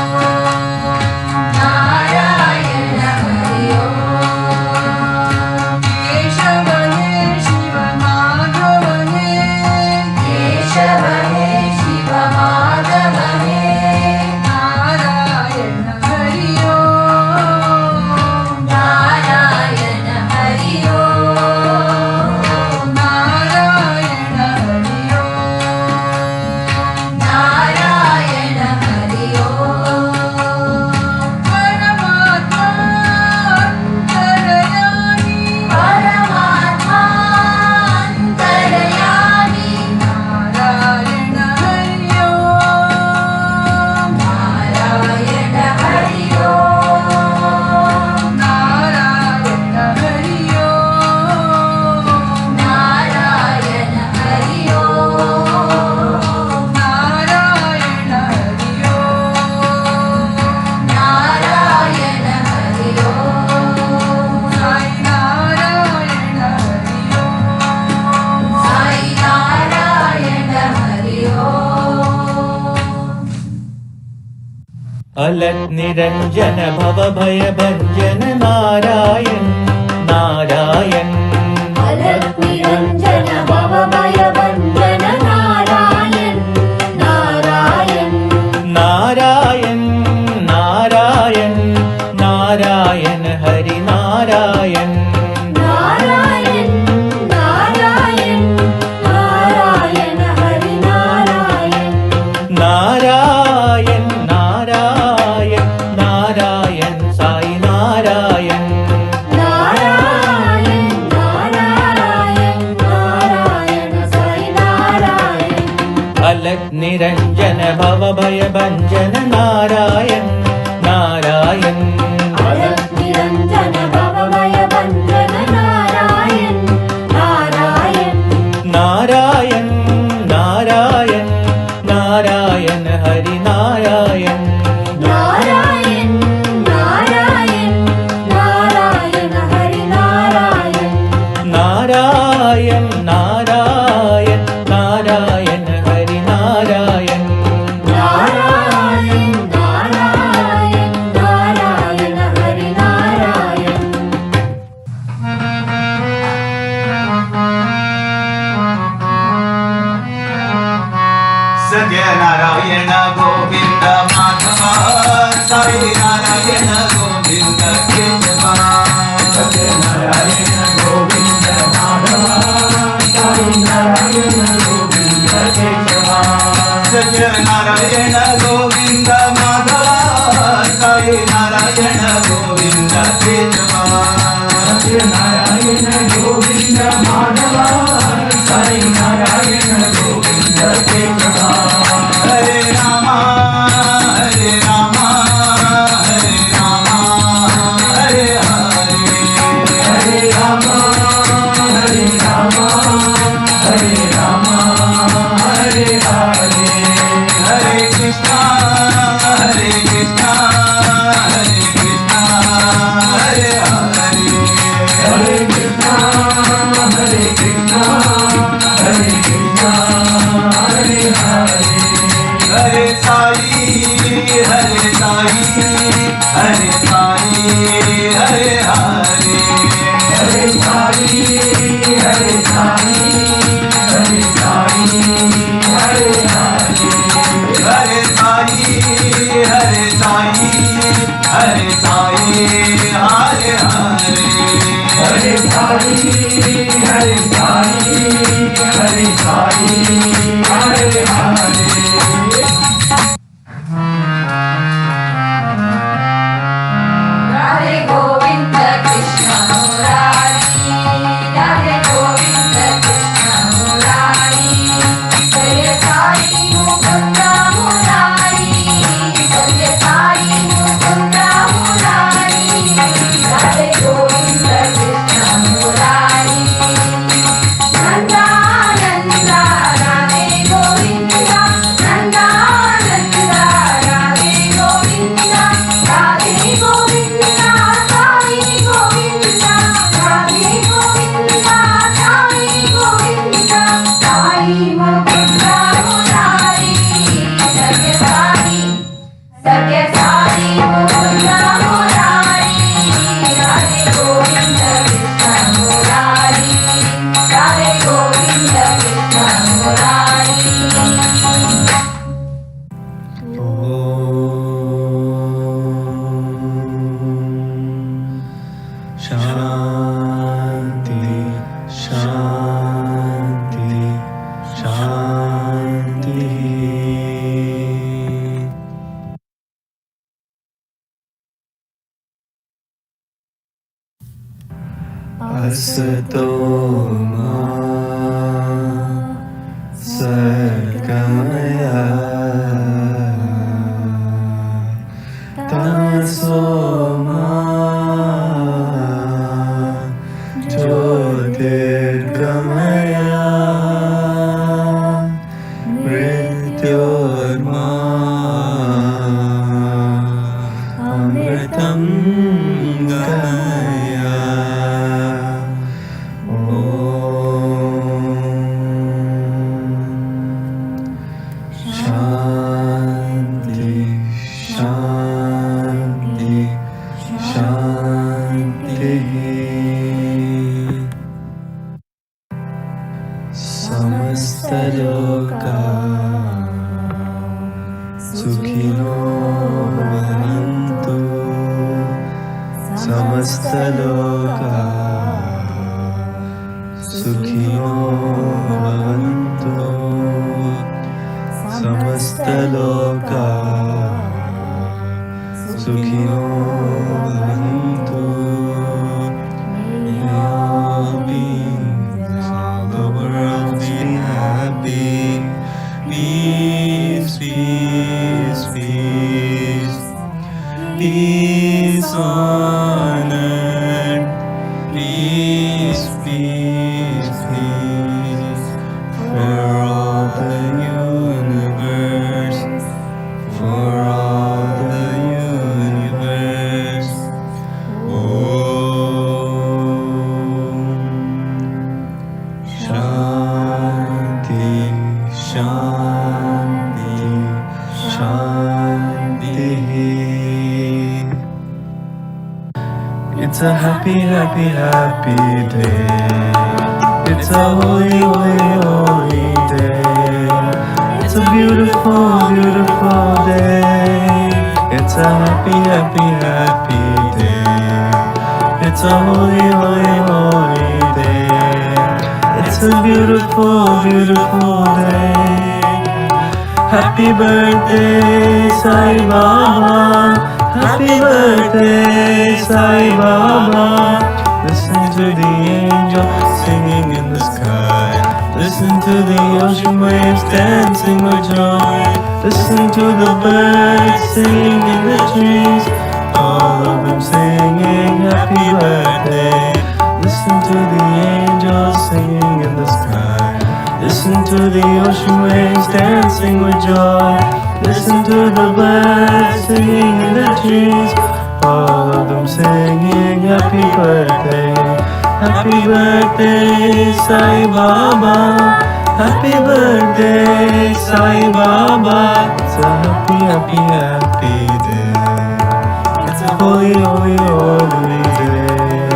नारायण हरि ओम। केशव हे शिव माधव हे, केशव हे शिव माधव हे, नारायण हरि ओम, नारायण हरि ओम, नारायण हरि ओम, नारायण हरि ओम। परमात्मा अंतर्यामी, परमात्मा अंतर्यामी, नारायण हरि ओम, नारायण हरि ओम, नारायण हरि ओम, नारायण हरि ओम, नारायण हरि ओम, नारायण हरि ओम। साई नारायण हरि ओम, साई नारायण हरि ओम। अलक निरंजन भव भय भंजन नारायण नारायण, अलक निरंजन भव भय भंजन नारायण नारायण, नारायण नारायण नारायण हरि नारायण, नारायण नारायण नारायण हरि नारायण, नारायण नारायण नारायण साई नारायण, नारायण नारायण नारायण साई नारायण। अलक निरंजन भव भय भंजन नारायण नारायण, अलक निरंजन भव भय भंजन नारायण नारायण, नारायण नारायण नारायण हरि नारायण, नारायण नारायण नारायण हरि नारायण, नारायण नारायण नारायण हरि नारायण, नारायण नारायण नारायण हरि नारायण। सत्य नारायण गोविंद माधव, साई नारायण गोविंद केशव, सत्य नारायण गोविंद माधव, साई नारायण गोविंद केशव, सत्य नारायण गोविंद माधव, साई नारायण गोविंद केशव, सत्य नारायण गोविंद माधव, साई नारायण गोविंद केशव। हरे रामा हरे रामा हरे रामा हरे हरे, हरे रामा हरे रामा हरे रामा हरे हरे, हरे कृष्णा हरे कृष्णा हरे कृष्णा हरे हरे, हरे कृष्णा हरे कृष्णा हरे कृष्णा हरे हरे, हरे साई हरे साई हरे साई हरे हरे, हरे साई हरे साई हरे साई हरे हरे, हरे Sai Hare Sai, Hare Hare, Hare Sai, Hare Sai, Hare Sai, Hare Hare. Radhe Govinda Krishna Murari, Radhe Govinda Krishna Murari, Jaya Sai Mukunda Murari, Jaya Sai Mukunda Murari, Radhe Govinda Krishna Murari, Nanda Nanda Radhe Govinda, Nanda Nanda Radhe Govinda, Radhe Govinda, Sai Govinda, Radhe Govinda, Sai Govinda, Sai Mukunda Murari, Sathya Sai, Sathya Sai Mukunda Murari, Radhe Govinda Krishna Murari, Radhe Govinda Krishna Murari. Shanti, Shanti, Shanti. Asato ma Sadgamaya, Tamaso ma Jyotirgamaya, Mrityorma Amritam Gaya. Shanti, Shanti, Shanti. Samasta loka sukhino bhavantu, Samasta loka sukhino bhavantu, Samasta loka sukhino bhavantu. May all beings, all the world be happy. Peace, peace, peace. Peace on earth. Peace, peace, peace. For all the universe. For all the universe. Shanti, Shanti, Shanti. It's a happy, happy, happy day. It's a holy, holy, holy day. It's a beautiful, beautiful day. It's a happy, happy, happy day. It's a holy, holy, holy day. It's a beautiful, beautiful day. Happy birthday, Sai Baba. Happy birthday, Sai Baba. Listen to the angels singing in the sky. Listen to the ocean waves dancing with joy. Listen to the birds singing in the trees. All of them singing happy birthday. Listen to the angels singing in the sky. Listen to the ocean waves dancing with joy. Listen to the birds singing in the trees. All of them singing happy birthday. Happy birthday, Sai Baba. Happy birthday, Sai Baba. It's a happy, happy, happy day. It's a holy, holy, holy day.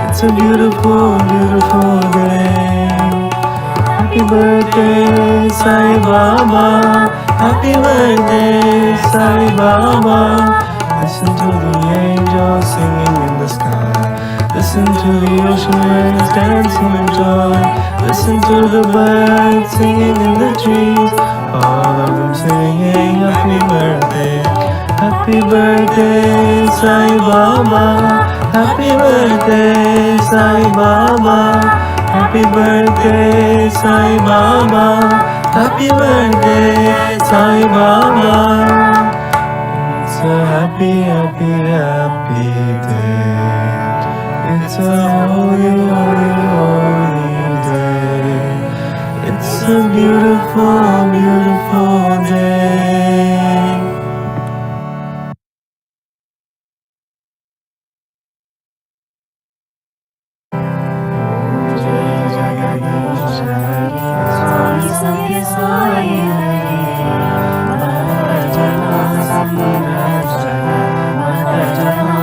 It's a beautiful, beautiful day. Happy birthday, Sai Baba. Happy birthday, Sai Baba. Listen to the angels singing in the sky. Listen to the ocean waves dancing in joy. Listen to the birds singing in the trees. All of them singing happy birthday. Happy birthday, Sai Baba. Happy birthday, Sai Baba. Happy birthday, Sai Baba. Happy birthday, Sai Baba. It's a happy, happy, happy day. It's a holy, holy, holy day. It's a beautiful, beautiful day. Swami Sathya Sai Bhajana Samrajana Bhajana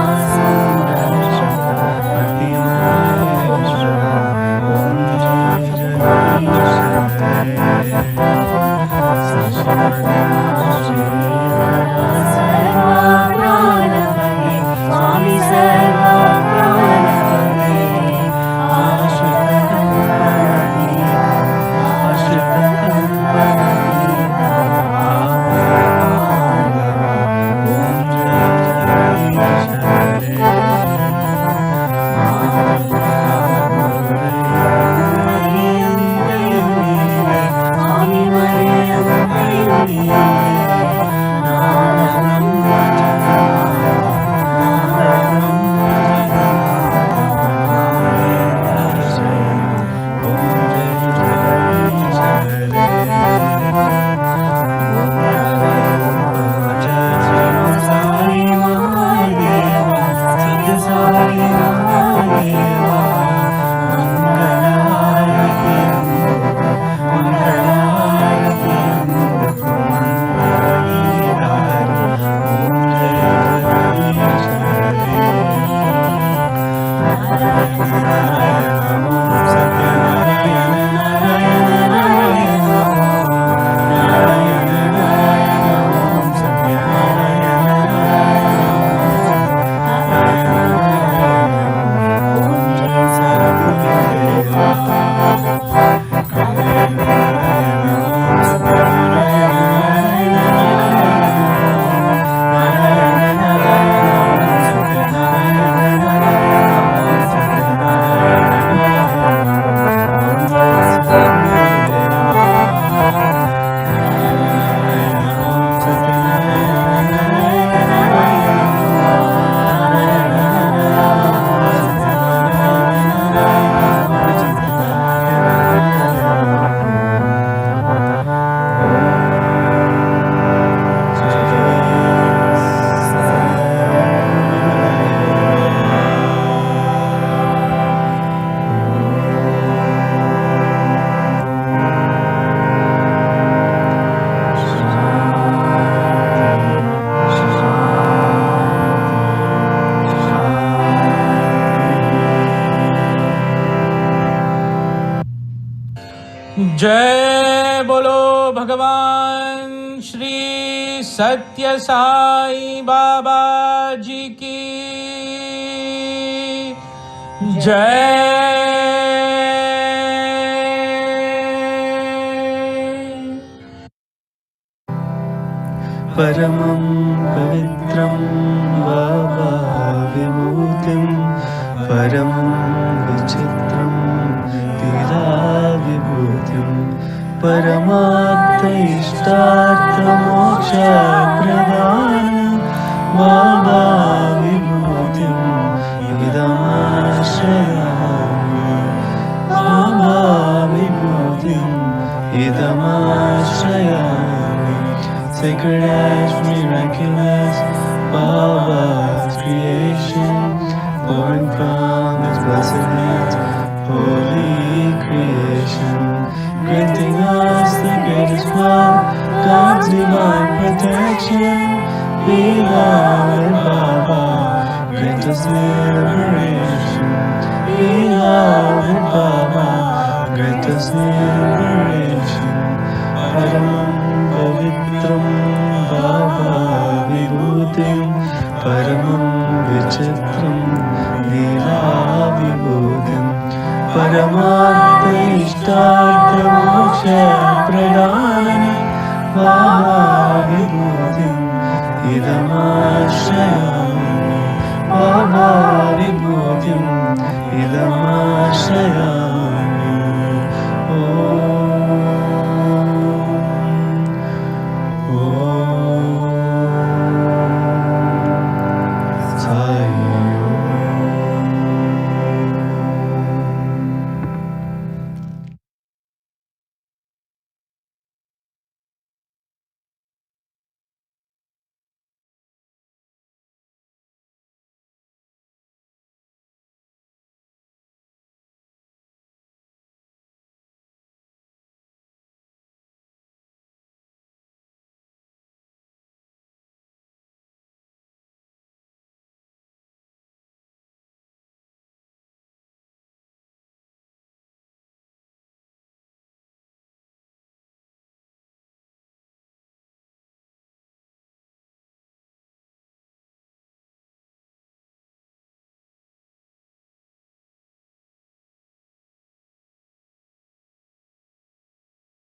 Swami Sarva जय बोलो भगवान श्री सत्य साई बाबा जी की जय। परमं पवित्रं बाबा विभूतिं परमं विचित्रं पीला विभूतिं परमार्थ इष्टार्थमोक्षप्रदानं बाबा विभूतिं इदमाश्रयामि बाबा विभूतिं इदमाश्रयामि Sacred ash, miraculous, Baba's creation, pouring from His blessed hands, holy creation, granting us the greatest wealth, God's divine protection. Beloved Baba, grant us liberation. Beloved Baba, grant us liberation. Paramam Pavitram Baba Vibhutim परमार्थ इष्टार्थ मोक्ष प्रदान बाबा विभूतिम् इदमाश्रयामि बाबा विभूतिम् इदमाश्रयामि